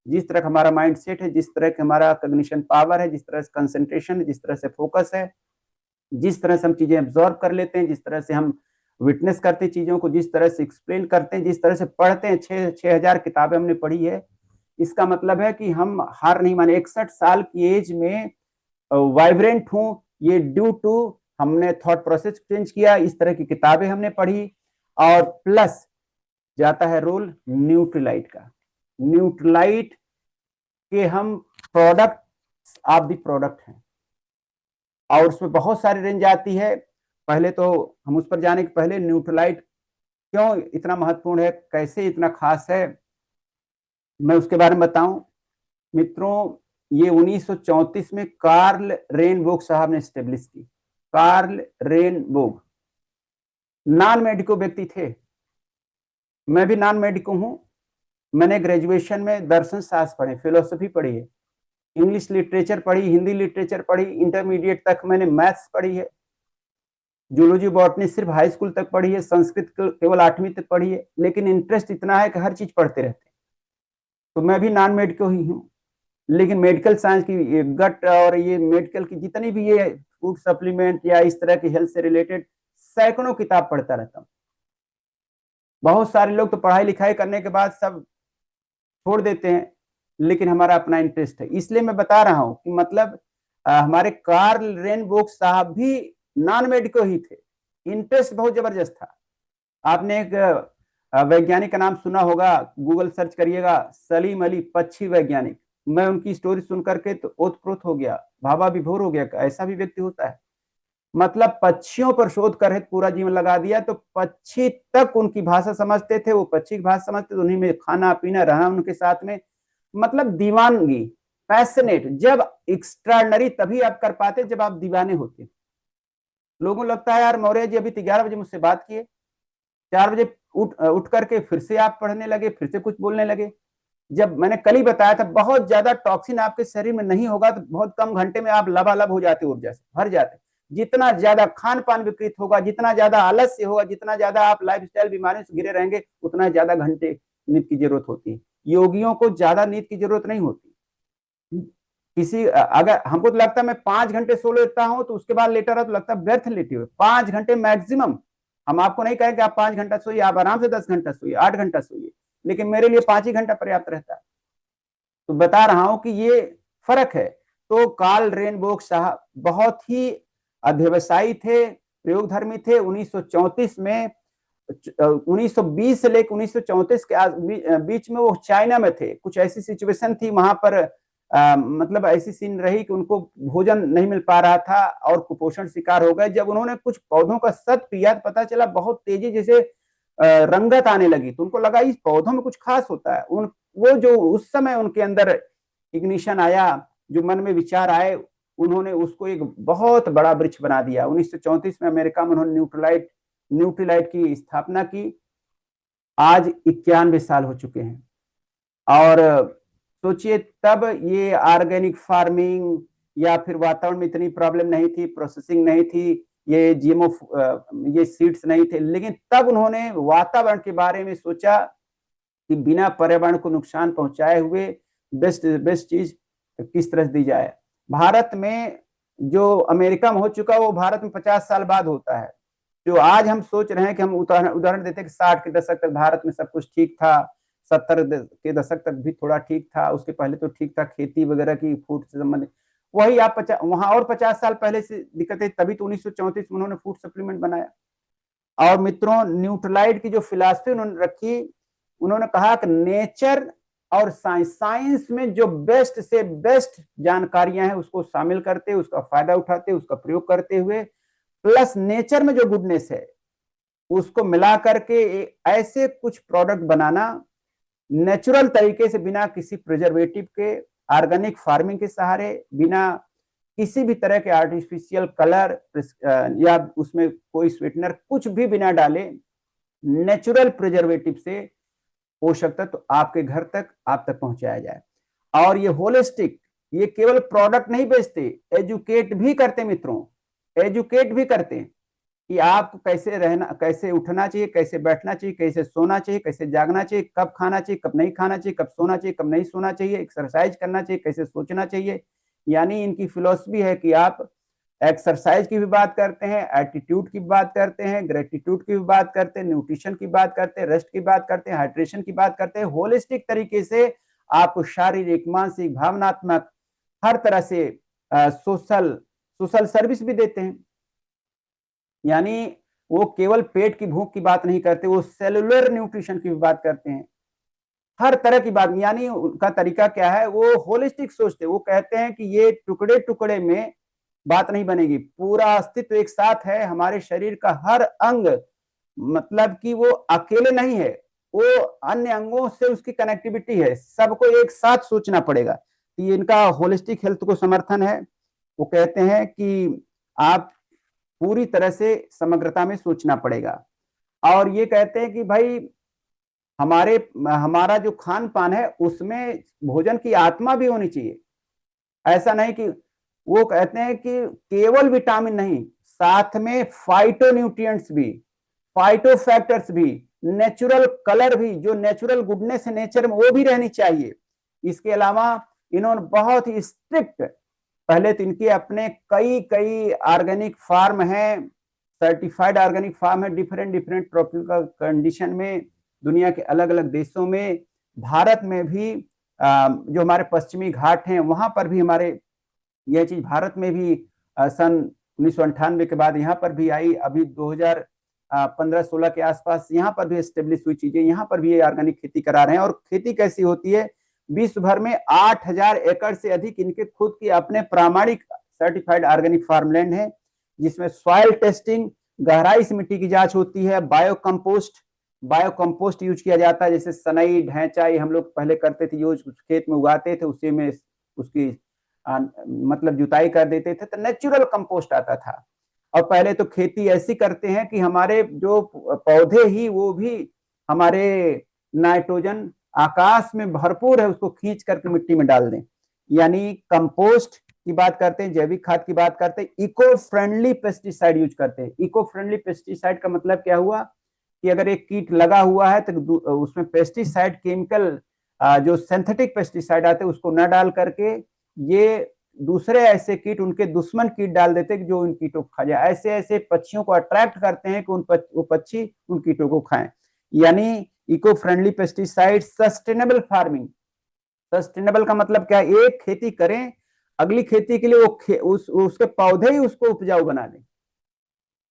जिस तरह का हमारा माइंड सेट है, जिस तरह का हमारा कॉग्निशन पावर है, जिस तरह से कंसंट्रेशन है, जिस तरह से फोकस है, जिस तरह से हम चीजें एब्जॉर्व कर लेते हैं, जिस तरह से हम विटनेस करते हैं चीजों को, जिस तरह से एक्सप्लेन करते हैं, जिस तरह से पढ़ते हैं, 6,000 किताबें हमने पढ़ी है। इसका मतलब है कि हम हार नहीं माने। 61 साल की एज में वाइब्रेंट हूं, ये ड्यू टू हमने थॉट प्रोसेस चेंज किया, इस तरह की किताबें हमने पढ़ी, और प्लस जाता है रोल न्यूट्रीलाइट का। न्यूट्रीलाइट के हम प्रोडक्ट ऑफ द प्रोडक्ट हैं, और उसमें बहुत सारी रेंज आती है। पहले तो हम उस पर जाने के पहले न्यूट्रीलाइट क्यों इतना महत्वपूर्ण है, कैसे इतना खास है, मैं उसके बारे में बताऊं। मित्रों, ये 1934 में कार्ल रेनबोग साहब ने स्टेब्लिश की। कार्ल रेनबोग नॉन मेडिको व्यक्ति थे, मैं भी नॉन मेडिको हूं। मैंने ग्रेजुएशन में दर्शन शास्त्र पढ़े, फिलोसफी पढ़ी है, इंग्लिश लिटरेचर पढ़ी, हिंदी लिटरेचर पढ़ी, इंटरमीडिएट तक मैंने मैथ्स पढ़ी है, जूलॉजी बॉटनी सिर्फ हाई स्कूल तक पढ़ी है, संस्कृत केवल 8वीं तक पढ़ी है, लेकिन इंटरेस्ट इतना है कि हर चीज पढ़ते रहते। तो मैं भी नॉन मेडिको ही हूँ, लेकिन मेडिकल साइंस की गट और ये मेडिकल की जितनी भी ये फूड सप्लीमेंट या इस तरह की हेल्थ से रिलेटेड सैकड़ों किताब पढ़ता रहता हूँ। बहुत सारे लोग तो पढ़ाई लिखाई करने के बाद सब छोड़ देते हैं, लेकिन हमारा अपना इंटरेस्ट है, इसलिए मैं बता रहा हूं कि मतलब हमारे कार्ल रेनबोग साहब भी नॉन मेडिको ही थे, इंटरेस्ट बहुत जबरदस्त था। आपने एक वैज्ञानिक का नाम सुना होगा, गूगल सर्च करिएगा, सलीम अली, पक्षी वैज्ञानिक। मैं उनकी स्टोरी सुन करके तो ओतप्रोत हो गया, भावा विभोर हो गया, ऐसा भी व्यक्ति होता है। मतलब पक्षियों पर शोध कर पूरा जीवन लगा दिया, तो पक्षी तक उनकी भाषा समझते थे, वो पक्षी की भाषा समझते थे, उन्हीं में खाना पीना, रहना उनके साथ में, मतलब दीवानगी, पैशनेट। जब एक्स्ट्राऑर्डिनरी तभी आप कर पाते जब आप दीवाने होते। लोगों को लगता है यार मौर्य जी अभी तो 11 बजे मुझसे बात किए, 4 बजे उठ करके फिर से आप पढ़ने लगे, फिर से कुछ बोलने लगे। जब मैंने कल ही बताया था, बहुत ज्यादा टॉक्सिन आपके शरीर में नहीं होगा तो बहुत कम घंटे में आप लबालब हो जाते, ऊर्जा से भर जाते। जितना ज्यादा खान पान विकृत होगा, जितना ज्यादा आलस्य होगा, जितना ज्यादा आप लाइफस्टाइल बीमारियों से घिरे रहेंगे, उतना ज्यादा घंटे नींद की जरूरत होती है। योगियों को ज्यादा नींद की जरूरत नहीं होती। किसी अगर हमको तो लगता है मैं 5 घंटे सो लेता हूं तो उसके बाद लेटा रहा तो लगता है व्यर्थ लेटे हुए। 5 घंटे मैक्सिमम। हम आपको नहीं कहें कि आप 5 घंटा सोइए, आप आराम से 10 घंटा सोइए, 8 घंटा सोइए, लेकिन मेरे लिए 5 ही घंटा पर्याप्त रहता है। तो बता रहा हूं कि ये फर्क है। तो कार्ल रेनबोग साहब बहुत ही अध्यवसायी थे, प्रयोगधर्मी थे। 1934 में 1920 से लेकर 1934 के बीच में वो चाइना में थे। कुछ ऐसी सिचुएशन थी वहां पर, मतलब ऐसी सीन रही कि उनको भोजन नहीं मिल पा रहा था और कुपोषण शिकार हो गए। जब उन्होंने कुछ पौधों का सत पिया तो पता चला बहुत तेजी जैसे रंगत आने लगी, तो उनको लगा इस पौधों में कुछ खास होता है। वो जो उस समय उनके अंदर इग्निशन आया, जो मन में विचार आए, उन्होंने उसको एक बहुत बड़ा वृक्ष बना दिया। 1934 में अमेरिका में उन्होंने न्यूट्रीलाइट की स्थापना की। आज 91 साल हो चुके हैं, और सोचिए तब ये ऑर्गेनिक फार्मिंग या फिर वातावरण में इतनी प्रॉब्लम नहीं थी, प्रोसेसिंग नहीं थी, ये जीएमओ ये सीड्स नहीं थे, लेकिन तब उन्होंने वातावरण के बारे में सोचा कि बिना पर्यावरण को नुकसान पहुंचाए हुए बेस्ट चीज किस तरह दी जाए। भारत में जो अमेरिका में हो चुका वो भारत में 50 साल बाद होता है। जो आज हम सोच रहे हैं कि हम उदाहरण देते हैं कि 60 के दशक तक भारत में सब कुछ ठीक था, 70 के दशक तक भी थोड़ा ठीक था, उसके पहले तो ठीक था, खेती वगैरह की फूड से संबंधित। वही आप वहां और 50 साल पहले से दिक्कतें, तभी तो 1934 में उन्होंने फूड सप्लीमेंट बनाया। और मित्रों, न्यूट्रीलाइट की जो फिलॉसफी उन्होंने रखी, उन्होंने कहा कि नेचर और साइंस में जो बेस्ट से बेस्ट जानकारियां हैं उसको शामिल करते, उसका फायदा उठाते, उसका प्रयोग करते हुए, प्लस नेचर में जो गुडनेस है उसको मिला करके ऐसे कुछ प्रोडक्ट बनाना नेचुरल तरीके से, बिना किसी प्रिजर्वेटिव के, ऑर्गेनिक फार्मिंग के सहारे, बिना किसी भी तरह के आर्टिफिशियल कलर या उसमें कोई स्वीटनर कुछ भी बिना डाले, नेचुरल प्रिजर्वेटिव से पोषक तत्व आपके घर तक आप तक पहुंचाया जाए। और ये होलिस्टिक, ये केवल प्रोडक्ट नहीं बेचते, एजुकेट भी करते मित्रों, एजुकेट भी करते कि आपको कैसे रहना, कैसे उठना चाहिए, कैसे बैठना चाहिए, कैसे सोना चाहिए, कैसे जागना चाहिए, कब खाना चाहिए, कब नहीं खाना चाहिए, कब सोना चाहिए, कब नहीं सोना चाहिए, एक्सरसाइज करना चाहिए, कैसे सोचना चाहिए। यानी इनकी फिलॉसफी है कि आप एक्सरसाइज की भी बात करते हैं, एटीट्यूड की बात करते हैं, ग्रेटिट्यूड की भी बात करते हैं, न्यूट्रिशन की बात करते हैं, रेस्ट की बात करते हैं, हाइड्रेशन की बात करते हैं, होलिस्टिक तरीके से आपको शारीरिक, मानसिक, भावनात्मक हर तरह से सोशल सर्विस भी देते हैं। यानी वो केवल पेट की भूख की बात नहीं करते, वो सेलुलर न्यूट्रिशन की भी बात करते हैं, हर तरह की बात। यानी उनका तरीका क्या है, वो होलिस्टिक सोचते, वो कहते हैं कि ये टुकड़े टुकड़े में बात नहीं बनेगी, पूरा अस्तित्व एक साथ है, हमारे शरीर का हर अंग मतलब कि वो अकेले नहीं है, वो अन्य अंगों से उसकी कनेक्टिविटी है, सबको एक साथ सोचना पड़ेगा। तो ये इनका होलिस्टिक हेल्थ को समर्थन है। वो कहते हैं कि आप पूरी तरह से समग्रता में सोचना पड़ेगा। और ये कहते हैं कि भाई हमारा जो खान पान है उसमें भोजन की आत्मा भी होनी चाहिए। ऐसा नहीं कि वो कहते हैं कि केवल विटामिन नहीं, साथ में फाइटोन्यूट्रिएंट्स भी, फाइटोफैक्टर्स भी, नेचुरल कलर भी, जो नेचुरल गुडनेस है नेचर में, वो भी रहनी चाहिए। इसके अलावा इन्होंने बहुत ही स्ट्रिक्ट, पहले तो इनके अपने कई कई ऑर्गेनिक फार्म हैं, सर्टिफाइड ऑर्गेनिक फार्म है, डिफरेंट डिफरेंट ट्रॉपिकल कंडीशन में, दुनिया के अलग अलग देशों में, भारत में भी जो हमारे पश्चिमी घाट हैं वहां पर भी हमारे यह चीज भारत में भी सन 1998 के बाद यहाँ पर भी आई, अभी 2015-16 के आसपास यहाँ पर भी एस्टेब्लिश हुई चीजें, यहाँ पर भी ये ऑर्गेनिक खेती करा रहे हैं। और खेती कैसी होती है, विश्व भर में 8000 एकड़ से अधिक इनके खुद की अपने प्रामाणिक सर्टिफाइड ऑर्गेनिक फार्मलैंड है, जिसमें सॉइल टेस्टिंग, गहराई से मिट्टी की जांच होती है, बायो कंपोस्ट यूज किया जाता है, जैसे सनई ढैंचा हम लोग पहले करते थे, यूज खेत में उगाते थे, उसी में उसकी मतलब जुताई कर देते थे, तो नेचुरल कंपोस्ट आता था। और पहले तो खेती ऐसी करते हैं कि हमारे जो पौधे ही वो भी हमारे नाइट्रोजन आकाश में भरपूर है, उसको खींच करके मिट्टी में डाल दें। यानी कंपोस्ट की बात करते हैं, जैविक खाद की बात करते हैं, इको फ्रेंडली पेस्टिसाइड यूज करते हैं। इको फ्रेंडली पेस्टिसाइड का मतलब क्या हुआ कि अगर एक कीट लगा हुआ है तो उसमें पेस्टिसाइड केमिकल जो सिंथेटिक पेस्टिसाइड आते हैं उसको न डाल करके ये दूसरे ऐसे कीट, उनके दुश्मन कीट डाल देते हैं जो उन कीटों को खा जाए। ऐसे ऐसे पक्षियों को अट्रैक्ट करते हैं कि वो पक्षी उन कीटों को खाएं। यानी eco friendly pesticide, sustainable farming. Sustainable का मतलब क्या, एक खेती करें, अगली खेती के लिए उसके पौधे ही उसको उपजाऊ बना दें।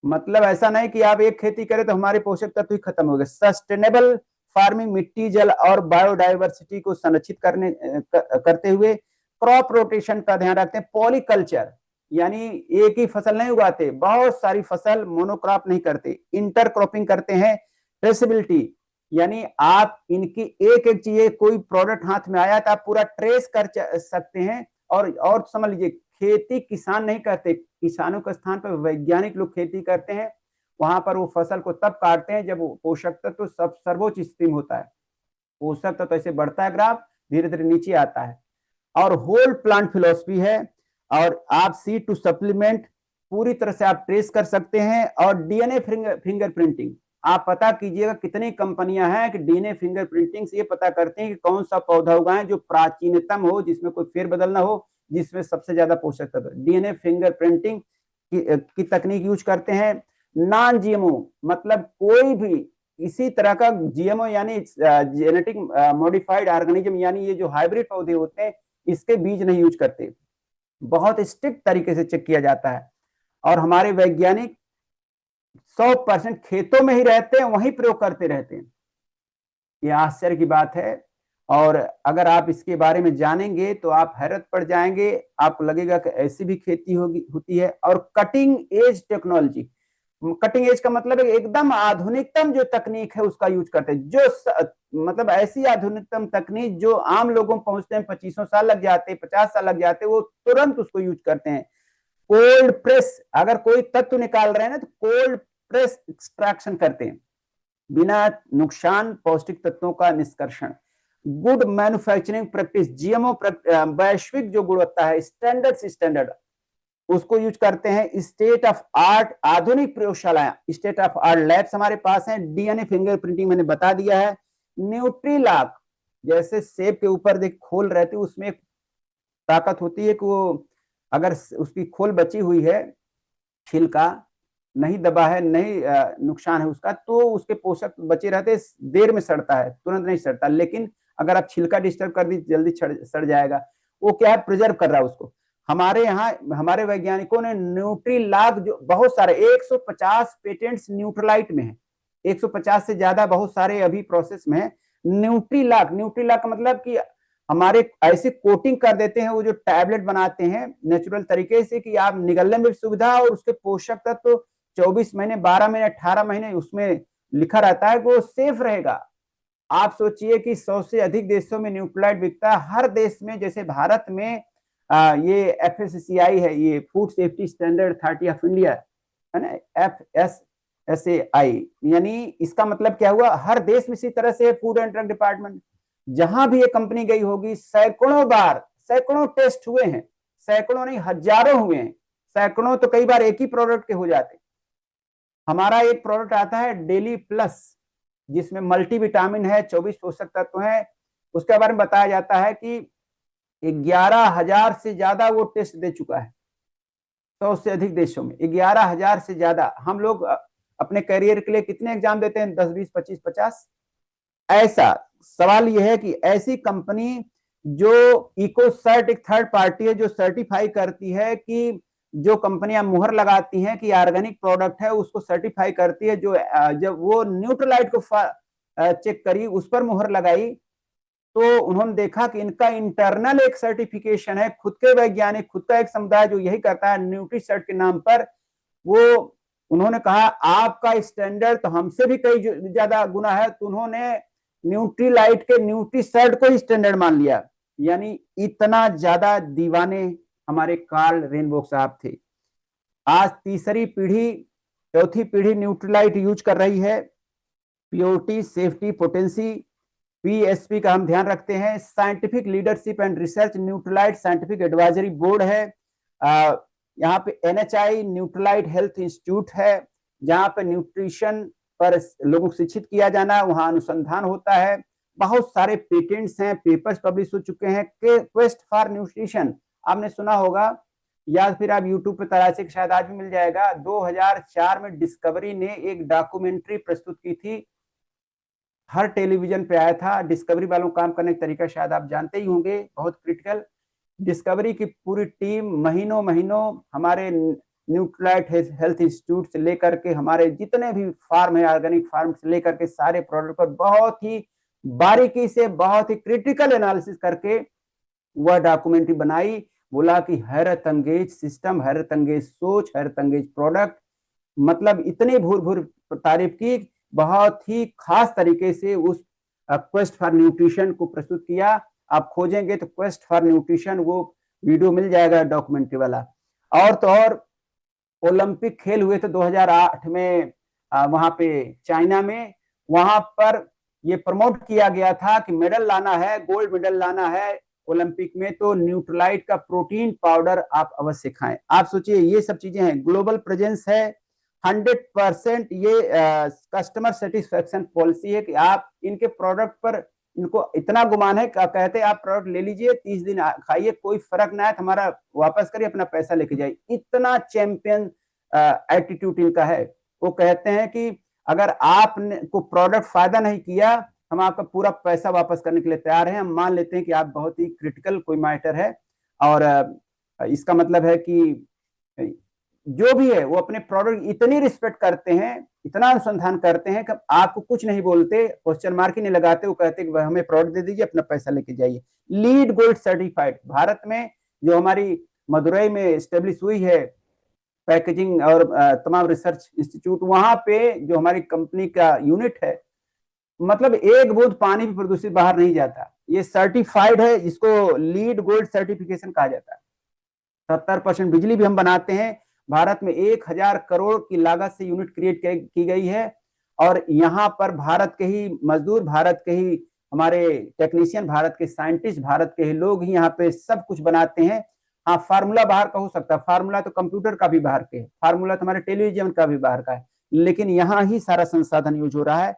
मतलब ऐसा नहीं कि आप एक खेती करें तो हमारे पोषक तत्व ही खत्म हो गए। सस्टेनेबल फार्मिंग मिट्टी, जल और बायोडाइवर्सिटी को संरक्षित करते हुए क्रॉप रोटेशन का ध्यान रखते हैं। पॉलीकल्चर यानी एक ही फसल नहीं उगाते, बहुत सारी फसल, मोनोक्रॉप नहीं करते, इंटरक्रॉपिंग करते हैं। ट्रेसेबिलिटी यानी आप इनकी एक एक चीज, कोई प्रोडक्ट हाथ में आया तो आप पूरा ट्रेस कर सकते हैं। और समझ लीजिए, खेती किसान नहीं करते, किसानों के स्थान पर वैज्ञानिक लोग खेती करते हैं। वहां पर वो फसल को तब काटते हैं जब पोषक तत्व सब सर्वोच्च स्थिति में होता है। पोषक तत्व ऐसे बढ़ता है ग्राफ, धीरे धीरे नीचे आता है। और होल प्लांट फिलॉसफी है, और आप सीड टू सप्लीमेंट पूरी तरह से आप ट्रेस कर सकते हैं। और डीएनए फिंगरप्रिंटिंग, आप पता कीजिएगा कितनी कंपनियां हैं कि डीएनए फिंगरप्रिंटिंग से ये पता करते हैं कि कौन सा पौधा उगाएं जो प्राचीनतम हो, जिसमें कोई फेरबदल ना हो, जिसमें सबसे ज्यादा पोषक तत्व। डीएनए फिंगरप्रिंटिंग की तकनीक यूज करते हैं। नॉन जीएमओ मतलब कोई भी इसी तरह का, जीएमओ यानी जेनेटिक मॉडिफाइड ऑर्गेनिज्म, यानी ये जो हाइब्रिड पौधे होते हैं इसके बीज नहीं यूज करते, बहुत स्ट्रिक्ट तरीके से चेक किया जाता है। और हमारे वैज्ञानिक 100% खेतों में ही रहते हैं, वहीं प्रयोग करते रहते हैं। ये आश्चर्य की बात है। और अगर आप इसके बारे में जानेंगे तो आप हैरत पड़ जाएंगे, आपको लगेगा कि ऐसी भी खेती होती है। और cutting edge technology, cutting edge का मतलब है एकदम आधुनिकतम जो तकनीक है उसका यूज करते हैं, जो मतलब ऐसी आधुनिकतम तकनीक जो आम लोगों पहुंचते हैं 25 साल लग जाते, 50 साल लग जाते, वो तुरंत उसको यूज करते हैं। कोल्ड प्रेस, अगर कोई तत्व निकाल रहे हैं ना तो कोल्ड प्रेस एक्सट्रैक्शन करते हैं, बिना नुकसान पौष्टिक तत्वों का निष्कर्षण। गुड मैन्युफैक्चरिंग प्रैक्टिस, जीएमओ वैश्विक जो गुणवत्ता है, स्टैंडर्ड उसको यूज करते हैं। स्टेट ऑफ आर्ट आधुनिक प्रयोगशालाएं, स्टेट ऑफ आर्ट लैब्स हमारे पास हैं। डीएनए फिंगरप्रिंटिंग मैंने बता दिया है। न्यूट्रीलॉक, जैसे सेब के ऊपर देख खोल रहती है, उसमें एक ताकत होती है कि वो अगर उसकी खोल बची हुई है, छिलका नहीं दबा है, नहीं नुकसान है उसका, तो उसके पोषक बचे रहते, देर में सड़ता है, तुरंत नहीं सड़ता। लेकिन अगर आप छिलका डिस्टर्ब कर दी जल्दी सड़ जाएगा। वो क्या है, प्रिजर्व कर रहा है उसको। हमारे यहाँ हमारे वैज्ञानिकों ने न्यूट्रीलाग, जो बहुत सारे 150 पेटेंट्स न्यूट्रलाइट में है, 150 से ज्यादा बहुत सारे अभी प्रोसेस में है। न्यूट्रीलाग का मतलब कि हमारे ऐसे कोटिंग कर देते हैं वो जो टैबलेट बनाते हैं नेचुरल तरीके से कि आप निगलने में सुविधा और उसके पोषक तत्व तो 24 महीने 12 महीने 18 महीने उसमें लिखा रहता है कि वो सेफ रहेगा। आप सोचिए कि 100 से अधिक देशों में न्यूट्रलाइट बिकता है। हर देश में, जैसे भारत में ये FSSAI है, ये food safety standard authority of India है ना, FSSAI, यानी इसका मतलब क्या हुआ, हर देश में इसी तरह से फूड एंड ड्रग डिपार्टमेंट, जहां भी ये कंपनी गई होगी सैकड़ों बार सैकड़ों टेस्ट हुए हैं, सैकड़ों नहीं हजारों हुए हैं, सैकड़ों तो कई बार एक ही प्रोडक्ट के हो जाते। हमारा एक प्रोडक्ट आता है डेली प्लस, जिसमें मल्टीविटामिन है, 24 पोषक तत्व है, उसके बारे में बताया जाता है कि 11,000 से ज्यादा वो टेस्ट दे चुका है 100 से अधिक देशों में, 11,000 से ज्यादा। हम लोग अपने करियर के लिए कितने एग्जाम देते हैं, 10, 20, 25, 50। ऐसा सवाल यह है कि ऐसी कंपनी जो इको सर्ट एक थर्ड पार्टी है जो सर्टिफाई करती है कि जो कंपनियां मुहर लगाती हैं कि ऑर्गेनिक प्रोडक्ट है उसको सर्टिफाई करती है, जो जब वो न्यूट्रलाइट को चेक करी उस पर मुहर लगाई तो उन्होंने देखा कि इनका इंटरनल एक सर्टिफिकेशन है, खुद के वैज्ञानिक, खुद का एक समुदाय जो यही करता है न्यूट्रीसर्ट के नाम पर। वो उन्होंने कहा आपका स्टैंडर्ड तो हमसे भी कई ज्यादा गुना है, तो उन्होंने न्यूट्रीलाइट के न्यूट्रीसर्ट को ही स्टैंडर्ड मान लिया। यानी इतना ज्यादा दीवाने हमारे कार्ल रेनबर्ग साहब थे। आज तीसरी पीढ़ी चौथी पीढ़ी न्यूट्रीलाइट यूज कर रही है। प्योरिटी, सेफ्टी, पोटेंसी, PSP का हम ध्यान रखते हैं। Scientific leadership and research Nutrilite scientific advisory board है। यहाँ पे NHI न्यूट्रलाइट हेल्थ इंस्टीट्यूट है, जहाँ पे न्यूट्रिशन पर लोगों को शिक्षित किया जाना, वहाँ अनुसंधान होता है। बहुत सारे पेटेंट्स हैं, पेपर्स पब्लिश हो चुके हैं। क्वेस्ट फॉर न्यूट्रिशन आपने सुना होगा, या फिर आप यूट्यूब पे तलाशे शायद आज भी मिल जाएगा। 2004 में डिस्कवरी ने एक डॉक्यूमेंट्री प्रस्तुत की थी, हर टेलीविजन पे आया था। डिस्कवरी वालों काम करने का तरीका शायद आप जानते ही होंगे, बहुत क्रिटिकल। डिस्कवरी की पूरी टीम महीनों महीनों हमारे न्यूट्रलाइट हेल्थ इंस्टीट्यूट से लेकर के हमारे जितने भी फार्म है, ऑर्गेनिक फार्म से लेकर के सारे प्रोडक्ट पर बहुत ही बारीकी से, बहुत ही क्रिटिकल एनालिसिस करके वह डॉक्यूमेंट्री बनाई। बोला कि हैरत अंगेज सिस्टम, हैरत अंगेज सोच, हैरत अंगेज प्रोडक्ट, मतलब इतनी भूर भूर तारीफ की, बहुत ही खास तरीके से उस क्वेस्ट फॉर न्यूट्रिशन को प्रस्तुत किया। आप खोजेंगे तो क्वेस्ट फॉर न्यूट्रिशन वो वीडियो मिल जाएगा डॉक्यूमेंट्री वाला। और तो और ओलंपिक खेल हुए थे 2008 में वहां पे चाइना में, वहां पर ये प्रमोट किया गया था कि मेडल लाना है, गोल्ड मेडल लाना है ओलंपिक में, तो न्यूट्रलाइट का प्रोटीन पाउडर आप अवश्य खाएं। आप सोचिए ये सब चीजें हैं, ग्लोबल प्रेजेंस है, 100% ये कस्टमर सेटिस्फेक्शन पॉलिसी है कि आप इनके प्रोडक्ट पर इनको इतना गुमान है कि कहते हैं आप प्रोडक्ट ले लीजिए, 30 दिन खाइए, कोई फर्क ना है, हमारा वापस करिए, अपना पैसा लेके जाइए। इतना चैंपियन एटीट्यूड इनका है। वो कहते हैं कि अगर आपने को प्रोडक्ट फायदा नहीं किया, हम आपका पूरा पैसा वापस करने के लिए तैयार हैं। हम मान लेते हैं कि आप बहुत ही क्रिटिकल कोई मैटर है, और इसका मतलब है कि जो भी है वो अपने प्रोडक्ट इतनी रिस्पेक्ट करते हैं, इतना अनुसंधान करते हैं कि आपको कुछ नहीं बोलते, क्वेश्चन मार्क ही नहीं लगाते, वो कहते हैं कि हमें प्रोडक्ट दे दीजिए, अपना पैसा लेके जाइए। लीड गोल्ड सर्टिफाइड भारत में जो हमारी मदुरई में एस्टेब्लिश हुई है पैकेजिंग और तमाम रिसर्च इंस्टीट्यूट, वहां पे जो हमारी कंपनी का यूनिट है, मतलब एक बूंद पानी भी प्रदूषित बाहर नहीं जाता। ये सर्टिफाइड है, जिसको लीड गोल्ड सर्टिफिकेशन कहा जाता है। 70% बिजली भी हम बनाते हैं। भारत में 1,000 करोड़ की लागत से यूनिट क्रिएट की गई है, और यहाँ पर भारत के ही मजदूर, भारत के ही हमारे टेक्नीशियन, भारत के साइंटिस्ट, भारत के ही लोग ही यहाँ पे सब कुछ बनाते हैं। हाँ, फार्मूला बाहर का हो सकता है, फार्मूला तो कंप्यूटर का भी बाहर के है, फार्मूला तो हमारे टेलीविजन का भी बाहर का है, लेकिन यहाँ ही सारा संसाधन यूज हो रहा है।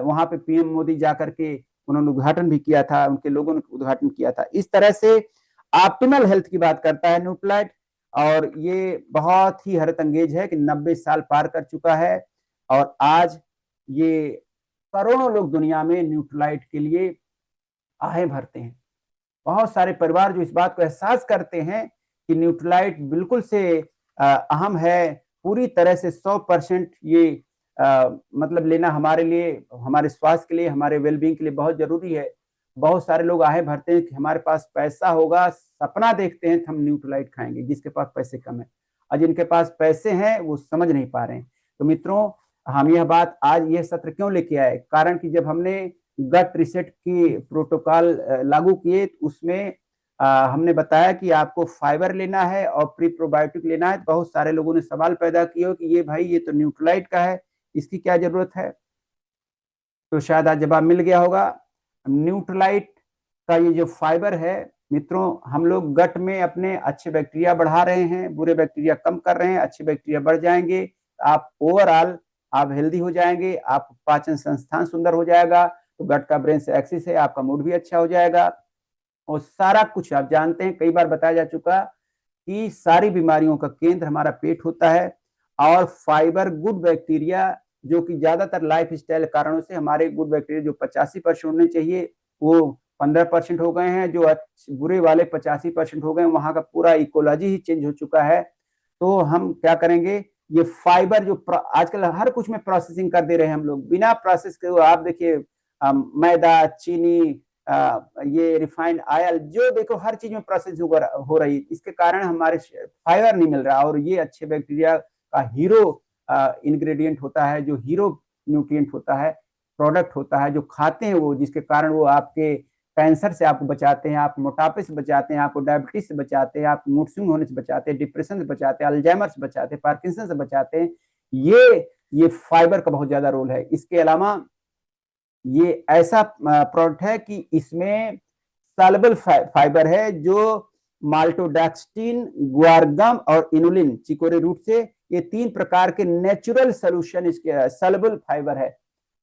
वहां पे PM मोदी जाकर के उन्होंने उद्घाटन भी किया था, उनके लोगों ने उद्घाटन किया था। इस तरह से ऑप्टिमल हेल्थ की बात करता है न्यूट्रलाइट, और ये बहुत ही हैरत अंगेज है कि 90 साल पार कर चुका है, और आज ये करोड़ों लोग दुनिया में न्यूट्रलाइट के लिए आहें भरते हैं। बहुत सारे परिवार जो इस बात को एहसास करते हैं कि न्यूट्रलाइट बिल्कुल से अहम है, पूरी तरह से 100% ये मतलब लेना हमारे लिए, हमारे स्वास्थ्य के लिए, हमारे वेलबींग के लिए बहुत जरूरी है। बहुत सारे लोग आहें भरते हैं कि हमारे पास पैसा होगा, सपना देखते हैं कि हम न्यूट्रलाइट खाएंगे, जिसके पास पैसे कम है, और जिनके पास पैसे हैं वो समझ नहीं पा रहे हैं। तो मित्रों, हम यह बात आज यह सत्र क्यों लेके आए, कारण कि जब हमने गट रिसेट की प्रोटोकॉल लागू किए तो उसमें हमने बताया कि आपको फाइबर लेना है और प्री प्रोबायोटिक लेना है। बहुत सारे लोगों ने सवाल पैदा किया कि ये भाई ये तो न्यूट्रलाइट का है, इसकी क्या जरूरत है। तो शायद आज जवाब मिल गया होगा। न्यूट्रलाइट का ये जो फाइबर है मित्रों, हम लोग गट में अपने अच्छे बैक्टीरिया बढ़ा रहे हैं, बुरे बैक्टीरिया कम कर रहे हैं, अच्छे बैक्टीरिया बढ़ जाएंगे, आप ओवरऑल आप हेल्दी हो जाएंगे, आप पाचन संस्थान सुंदर हो जाएगा, तो गट का ब्रेन से एक्सिस है, आपका मूड भी अच्छा हो जाएगा। और सारा कुछ आप जानते हैं, कई बार बताया जा चुका कि सारी बीमारियों का केंद्र हमारा पेट होता है। और फाइबर गुड बैक्टीरिया, जो कि ज्यादातर लाइफ स्टाइल कारणों से हमारे गुड बैक्टीरिया जो 85% होने चाहिए वो 15% हो गए हैं, जो बुरे वाले 85% हो गए, वहां का पूरा इकोलॉजी ही चेंज हो चुका है। तो हम क्या करेंगे, ये फाइबर जो आजकल हर कुछ में प्रोसेसिंग कर दे रहे हैं हम लोग, बिना प्रोसेस के आप देखिए मैदा, चीनी, ये रिफाइंड ऑयल, जो देखो हर चीज में प्रोसेस हो रही है, इसके कारण हमारे फाइबर नहीं मिल रहा। और ये अच्छे बैक्टीरिया का हीरो इंग्रेडिएंट होता है, जो हीरो न्यूट्रिएंट होता है, प्रोडक्ट होता है, जो खाते हैं वो, जिसके कारण वो आपके कैंसर से आपको बचाते हैं, आप मोटापे से बचाते हैं, आपको डायबिटीज से बचाते हैं, आप मूड स्विंग होने से बचाते हैं, डिप्रेशन से बचाते हैं, अल्जाइमर से बचाते हैं, पार्किंसन से बचाते हैं। ये फाइबर का बहुत ज्यादा रोल है। इसके अलावा ये ऐसा प्रोडक्ट है कि इसमें सॉल्युबल फाइबर है, जो माल्टोडैक्सटिन, ग्वारगम और इनुलिन, चिकोरे रूट से, ये 3 प्रकार के नेचुरल सोल्यूशन इसके सॉल्युबल फाइबर है।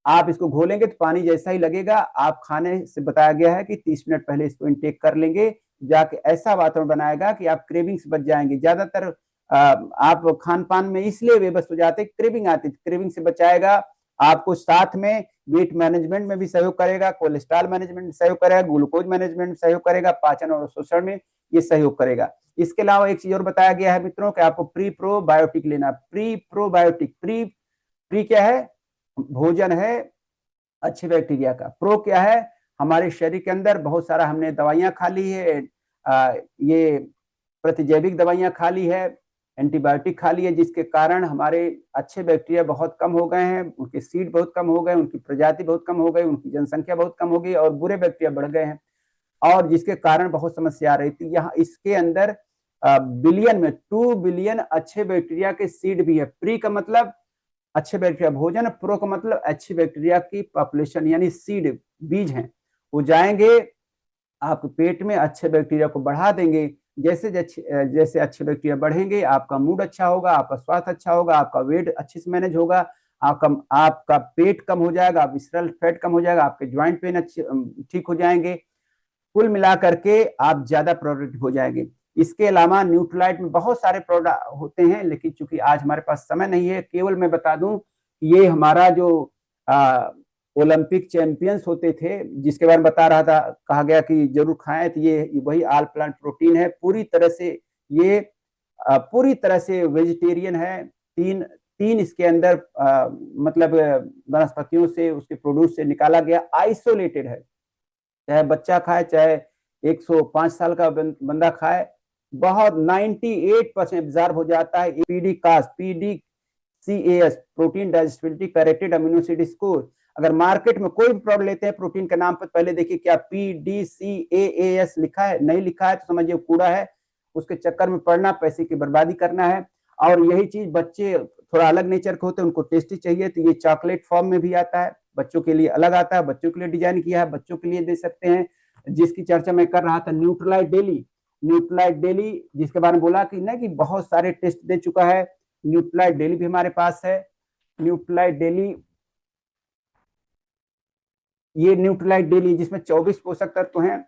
आप इसको घोलेंगे तो पानी जैसा ही लगेगा। आप खाने से बताया गया है कि 30 मिनट पहले इसको इनटेक कर लेंगे, जाके ऐसा वातावरण बनाएगा कि आप क्रेविंग से बच जाएंगे। ज्यादातर आप खान पान में इसलिए बेबस हो जाते, क्रेविंग आती, क्रेविंग से बचाएगा आपको। साथ में वेट मैनेजमेंट में भी सहयोग करेगा, कोलेस्ट्रॉल मैनेजमेंट में सहयोग करेगा, ग्लूकोज मैनेजमेंट में सहयोग करेगा, पाचन और शोषण में ये सहयोग करेगा। इसके अलावा एक चीज और बताया गया है मित्रों कि आपको प्री प्रोबायोटिक लेना। प्री प्रोबायोटिक, प्री क्या है, भोजन है अच्छे बैक्टीरिया का। प्रो क्या है, हमारे शरीर के अंदर बहुत सारा हमने दवाइयां खा ली है, ये प्रतिजैविक दवाइयां खा ली है, एंटीबायोटिक खा ली है, जिसके कारण हमारे अच्छे बैक्टीरिया बहुत कम हो गए हैं, उनके सीड बहुत कम हो गए, उनकी प्रजाति बहुत कम हो गई, उनकी जनसंख्या बहुत कम हो गई, और बुरे बैक्टीरिया बढ़ गए हैं, और जिसके कारण बहुत समस्या आ रही थी। यहाँ इसके अंदर बिलियन में 2 बिलियन अच्छे बैक्टीरिया के सीड भी है। प्री का मतलब अच्छे बैक्टीरिया भोजन, प्रो का मतलब अच्छे बैक्टीरिया की पॉपुलेशन, यानी सीड, बीज हैं, वो जाएंगे आपके पेट में, अच्छे बैक्टीरिया को बढ़ा देंगे। जैसे जैसे अच्छे बैक्टीरिया बढ़ेंगे, आपका मूड अच्छा होगा, आपका स्वास्थ्य अच्छा होगा, आपका वेट अच्छे से मैनेज होगा, आपका पेट कम हो जाएगा, विसरल फैट कम हो जाएगा, आपके ज्वाइंट पेन अच्छे ठीक हो जाएंगे, कुल मिलाकर के आप ज्यादा प्रोडक्टिव हो जाएंगे। इसके अलावा न्यूट्रलाइट में बहुत सारे प्रोडक्ट होते हैं, लेकिन चूंकि आज हमारे पास समय नहीं है, केवल मैं बता दूं ये हमारा जो ओलंपिक चैंपियंस होते थे, जिसके बारे में बता रहा था, कहा गया कि जरूर खाएं, तो ये वही ऑल प्लांट प्रोटीन है, पूरी तरह से ये पूरी तरह से वेजिटेरियन है। तीन इसके अंदर मतलब वनस्पतियों से, उसके प्रोड्यूस से निकाला गया, आइसोलेटेड है, चाहे बच्चा खाए, चाहे 105 साल का बंदा खाए, बहुत 98% एब्जॉर्ब हो जाता है। PDCAS, protein digestibility corrected amino acid score. अगर मार्केट में कोई भी प्रोडक्ट लेते हैं प्रोटीन के नाम पर, पहले देखिए क्या PDCAS लिखा है, नहीं लिखा है तो समझिए कूड़ा है, उसके चक्कर में पड़ना, पैसे की बर्बादी करना है। और यही चीज बच्चे थोड़ा अलग नेचर के होते हैं, उनको टेस्टी चाहिए, तो ये चॉकलेट फॉर्म में भी आता है, बच्चों के लिए अलग आता है, बच्चों के लिए डिजाइन किया है, बच्चों के लिए दे सकते हैं। जिसकी चर्चा मैं कर रहा था, न्यूट्रलाइट डेली, जिसके बारे में बोला कि नहीं कि बहुत सारे टेस्ट दे चुका है, न्यूट्रलाइट डेली भी हमारे पास है। न्यूट्रलाइट डेली, ये न्यूट्रलाइट डेली जिसमें 24 पोषक तत्व हैं,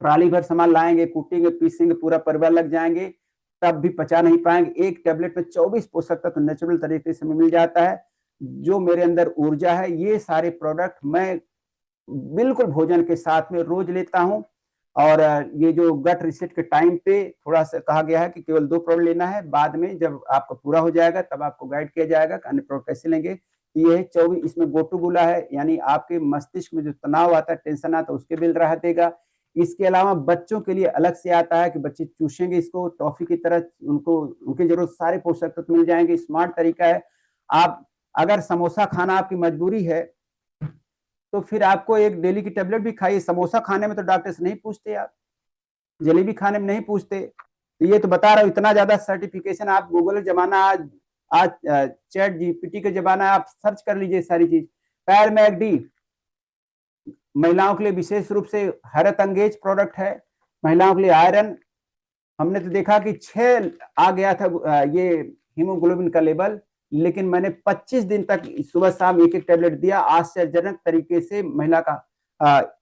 ट्राली भर सामान लाएंगे, कूटेंगे, पीसेंगे, पूरा परिवार लग जाएंगे, तब भी पचा नहीं पाएंगे। एक टेबलेट में 24 पोषक तत्व नेचुरल तरीके से मिल जाता है। जो मेरे अंदर ऊर्जा है, ये सारे प्रोडक्ट मैं बिल्कुल भोजन के साथ में रोज लेता हूँ। और ये जो गट रिसेट के टाइम पे थोड़ा सा कहा गया है कि केवल 2 प्रोडक्ट लेना है, बाद में जब आपका पूरा हो जाएगा तब आपको गाइड किया जाएगा कि अन्य प्रोडक्ट कैसे लेंगे। तो ये 24 इसमें गोटू गुला है, यानी आपके मस्तिष्क में जो तनाव आता है, टेंशन आता है, उसके भी राहत देगा। इसके अलावा बच्चों के लिए अलग से आता है कि बच्चे चूसेंगे इसको टॉफी की तरह, उनको उनकी जरूरत सारे पोषक तत्व मिल जाएंगे। स्मार्ट तरीका है। आप अगर समोसा खाना आपकी मजबूरी है तो फिर आपको एक डेली की टेबलेट भी खाइए। समोसा खाने में तो डॉक्टर से नहीं पूछते आप, जलेबी खाने में नहीं पूछते। तो ये तो बता रहा हूँ, इतना ज्यादा सर्टिफिकेशन। आप गूगल जमाना, आज चैट जीपीटी का जमाना, आप सर्च कर लीजिए सारी चीज। पैर मैगडी महिलाओं के लिए विशेष रूप से हैरत अंगेज प्रोडक्ट है, महिलाओं के लिए आयरन। हमने तो देखा कि 6 आ गया था ये हीमोग्लोबिन का लेवल, लेकिन मैंने 25 दिन तक सुबह शाम एक एक टेबलेट दिया। आश्चर्यजनक तरीके से महिला का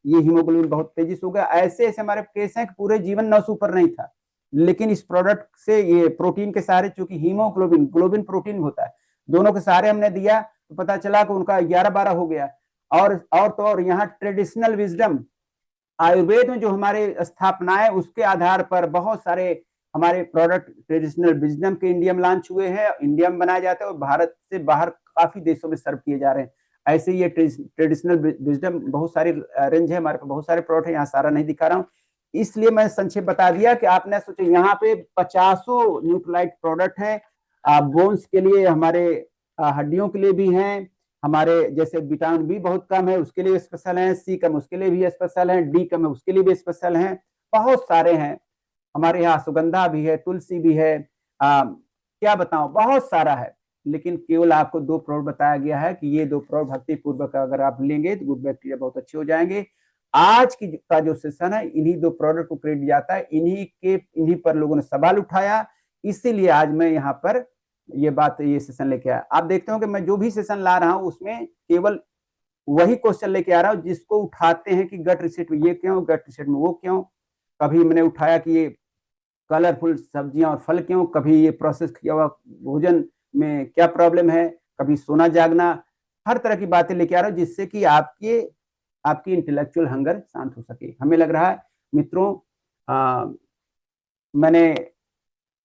ये हीमोग्लोबिन बहुत तेजी से हो गया। ऐसे ऐसे हमारे केस हैं कि पूरे जीवन 900 ऊपर नहीं था, लेकिन इस प्रोडक्ट से, ये प्रोटीन के सहारे, चूंकि हीमोग्लोबिन ग्लोबिन प्रोटीन होता है, दोनों के सहारे हमने दिया तो पता चला कि उनका 11-12 हो गया। और तो और यहाँ ट्रेडिशनल विजडम, आयुर्वेद में जो हमारे स्थापना है उसके आधार पर बहुत सारे हमारे प्रोडक्ट ट्रेडिशनल विजडम के इंडिया में लॉन्च हुए हैं, इंडिया में बनाए जाते हैं और भारत से बाहर काफी देशों में सर्व किए जा रहे हैं। ऐसे ये ट्रेडिशनल विजडम बहुत सारी रेंज है हमारे पास, बहुत सारे प्रोडक्ट है, यहाँ सारा नहीं दिखा रहा हूँ, इसलिए मैं संक्षेप बता दिया कि आपने सोचे यहाँ पे 50 न्यूट्रलाइट प्रोडक्ट है। बोन्स के लिए, हमारे हड्डियों के लिए भी हैं, हमारे जैसे विटामिन बी बहुत कम है उसके लिए स्पेशल है, सी कम उसके लिए भी स्पेशल है, डी कम है उसके लिए भी स्पेशल है, बहुत सारे हैं हमारे यहाँ। सुगंधा भी है, तुलसी भी है, क्या बताऊं, बहुत सारा है। लेकिन केवल आपको 2 प्रोडक्ट बताया गया है कि ये 2 प्रोडक्ट भक्ति पूर्वक अगर आप लेंगे तो गुड बैक्टीरिया बहुत अच्छे हो जाएंगे। आज की का जो सेशन है इन्हीं 2 प्रोडक्ट को क्रेडिट जाता है, इन्हीं पर लोगों ने सवाल उठाया, इसीलिए आज मैं यहाँ पर ये सेशन लेके आया। आप देखते हो कि मैं जो भी सेशन ला रहा हूँ उसमें केवल वही क्वेश्चन लेके आ रहा हूँ जिसको उठाते हैं कि गट रिसेट में ये क्यों, गट रिसेट में वो क्यों। कभी मैंने उठाया कि ये कलरफुल सब्जियां और फल क्यों, कभी ये प्रोसेस किया हुआ भोजन में क्या प्रॉब्लम है, कभी सोना जागना, हर तरह की बातें लेके आ रहा हूँ जिससे कि आपकी इंटेलेक्चुअल हंगर शांत हो सके। हमें लग रहा है मित्रों, मैंने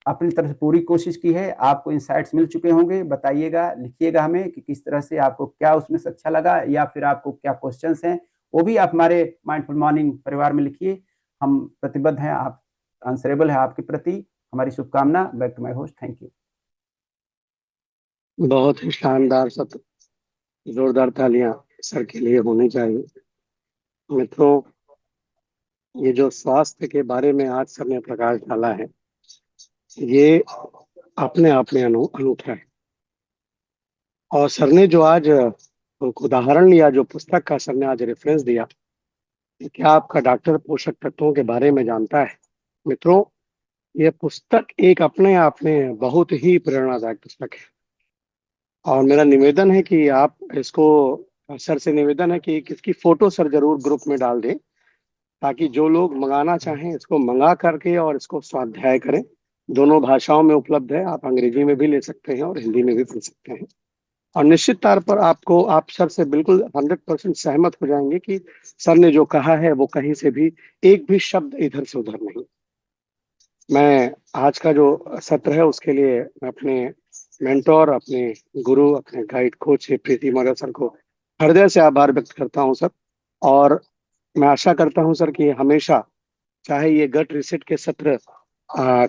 अपनी तरफ से पूरी कोशिश की है, आपको इंसाइट्स मिल चुके होंगे। बताइएगा, लिखिएगा हमें कि किस तरह से आपको क्या उसमें से अच्छा लगा, या फिर आपको क्या क्वेश्चंस हैं, वो भी आप हमारे माइंडफुल मॉर्निंग परिवार में लिखिए। हम प्रतिबद्ध हैं, आप आंसरेबल है आपके प्रति। हमारी शुभकामना। Back to my host, thank you. बहुत ही शानदार सत्र, जोरदार तालियां सर के लिए होनी चाहिए। मित्रों, ये जो स्वास्थ्य के बारे में आज सर ने प्रकाश डाला है, ये अपने आप में अनूठा है। और सर ने जो आज उदाहरण लिया, जो पुस्तक का सर ने आज रेफरेंस दिया, क्या आपका डॉक्टर पोषक तत्वों के बारे में जानता है? मित्रों, ये पुस्तक एक अपने आप में बहुत ही प्रेरणादायक पुस्तक है। और मेरा निवेदन है कि आप इसको, सर से निवेदन है कि इसकी फोटो सर जरूर ग्रुप में डाल दें, ताकि जो लोग मंगाना चाहें इसको मंगा करके और इसको स्वाध्याय करें। दोनों भाषाओं में उपलब्ध है, आप अंग्रेजी में भी ले सकते हैं और हिंदी में भी पढ़ सकते हैं। और निश्चित तौर पर आप सर से बिल्कुल 100% सहमत हो जाएंगे कि सर ने जो कहा है वो कहीं से भी एक भी शब्द इधर से उधर नहीं। मैं आज का जो सत्र है उसके लिए मैं अपने मेंटोर, अपने गुरु, अपने गाइड कोच प्रीति मौर्य सर को हृदय से आभार व्यक्त करता हूं सर। और मैं आशा करता हूं सर कि हमेशा, चाहे ये गट रिसेट के सत्र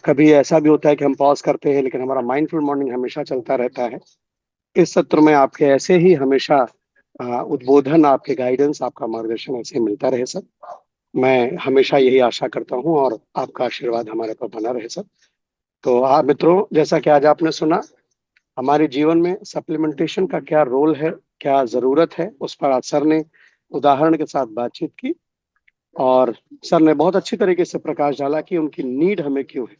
कभी ऐसा भी होता है कि हम पॉज करते हैं, लेकिन हमारा माइंडफुल मॉर्निंग हमेशा चलता रहता है। इस सत्र में आपके ऐसे ही हमेशा उद्बोधन, आपके गाइडेंस, आपका मार्गदर्शन ऐसे मिलता रहे सर। मैं हमेशा यही आशा करता हूं और आपका आशीर्वाद हमारे पर बना रहे सर। तो आप मित्रों, जैसा कि आज आपने सुना, हमारे जीवन में सप्लीमेंटेशन का क्या रोल है, क्या जरूरत है, उस पर आज सर ने उदाहरण के साथ बातचीत की। और सर ने बहुत अच्छी तरीके से प्रकाश डाला कि उनकी नीड हमें क्यों है।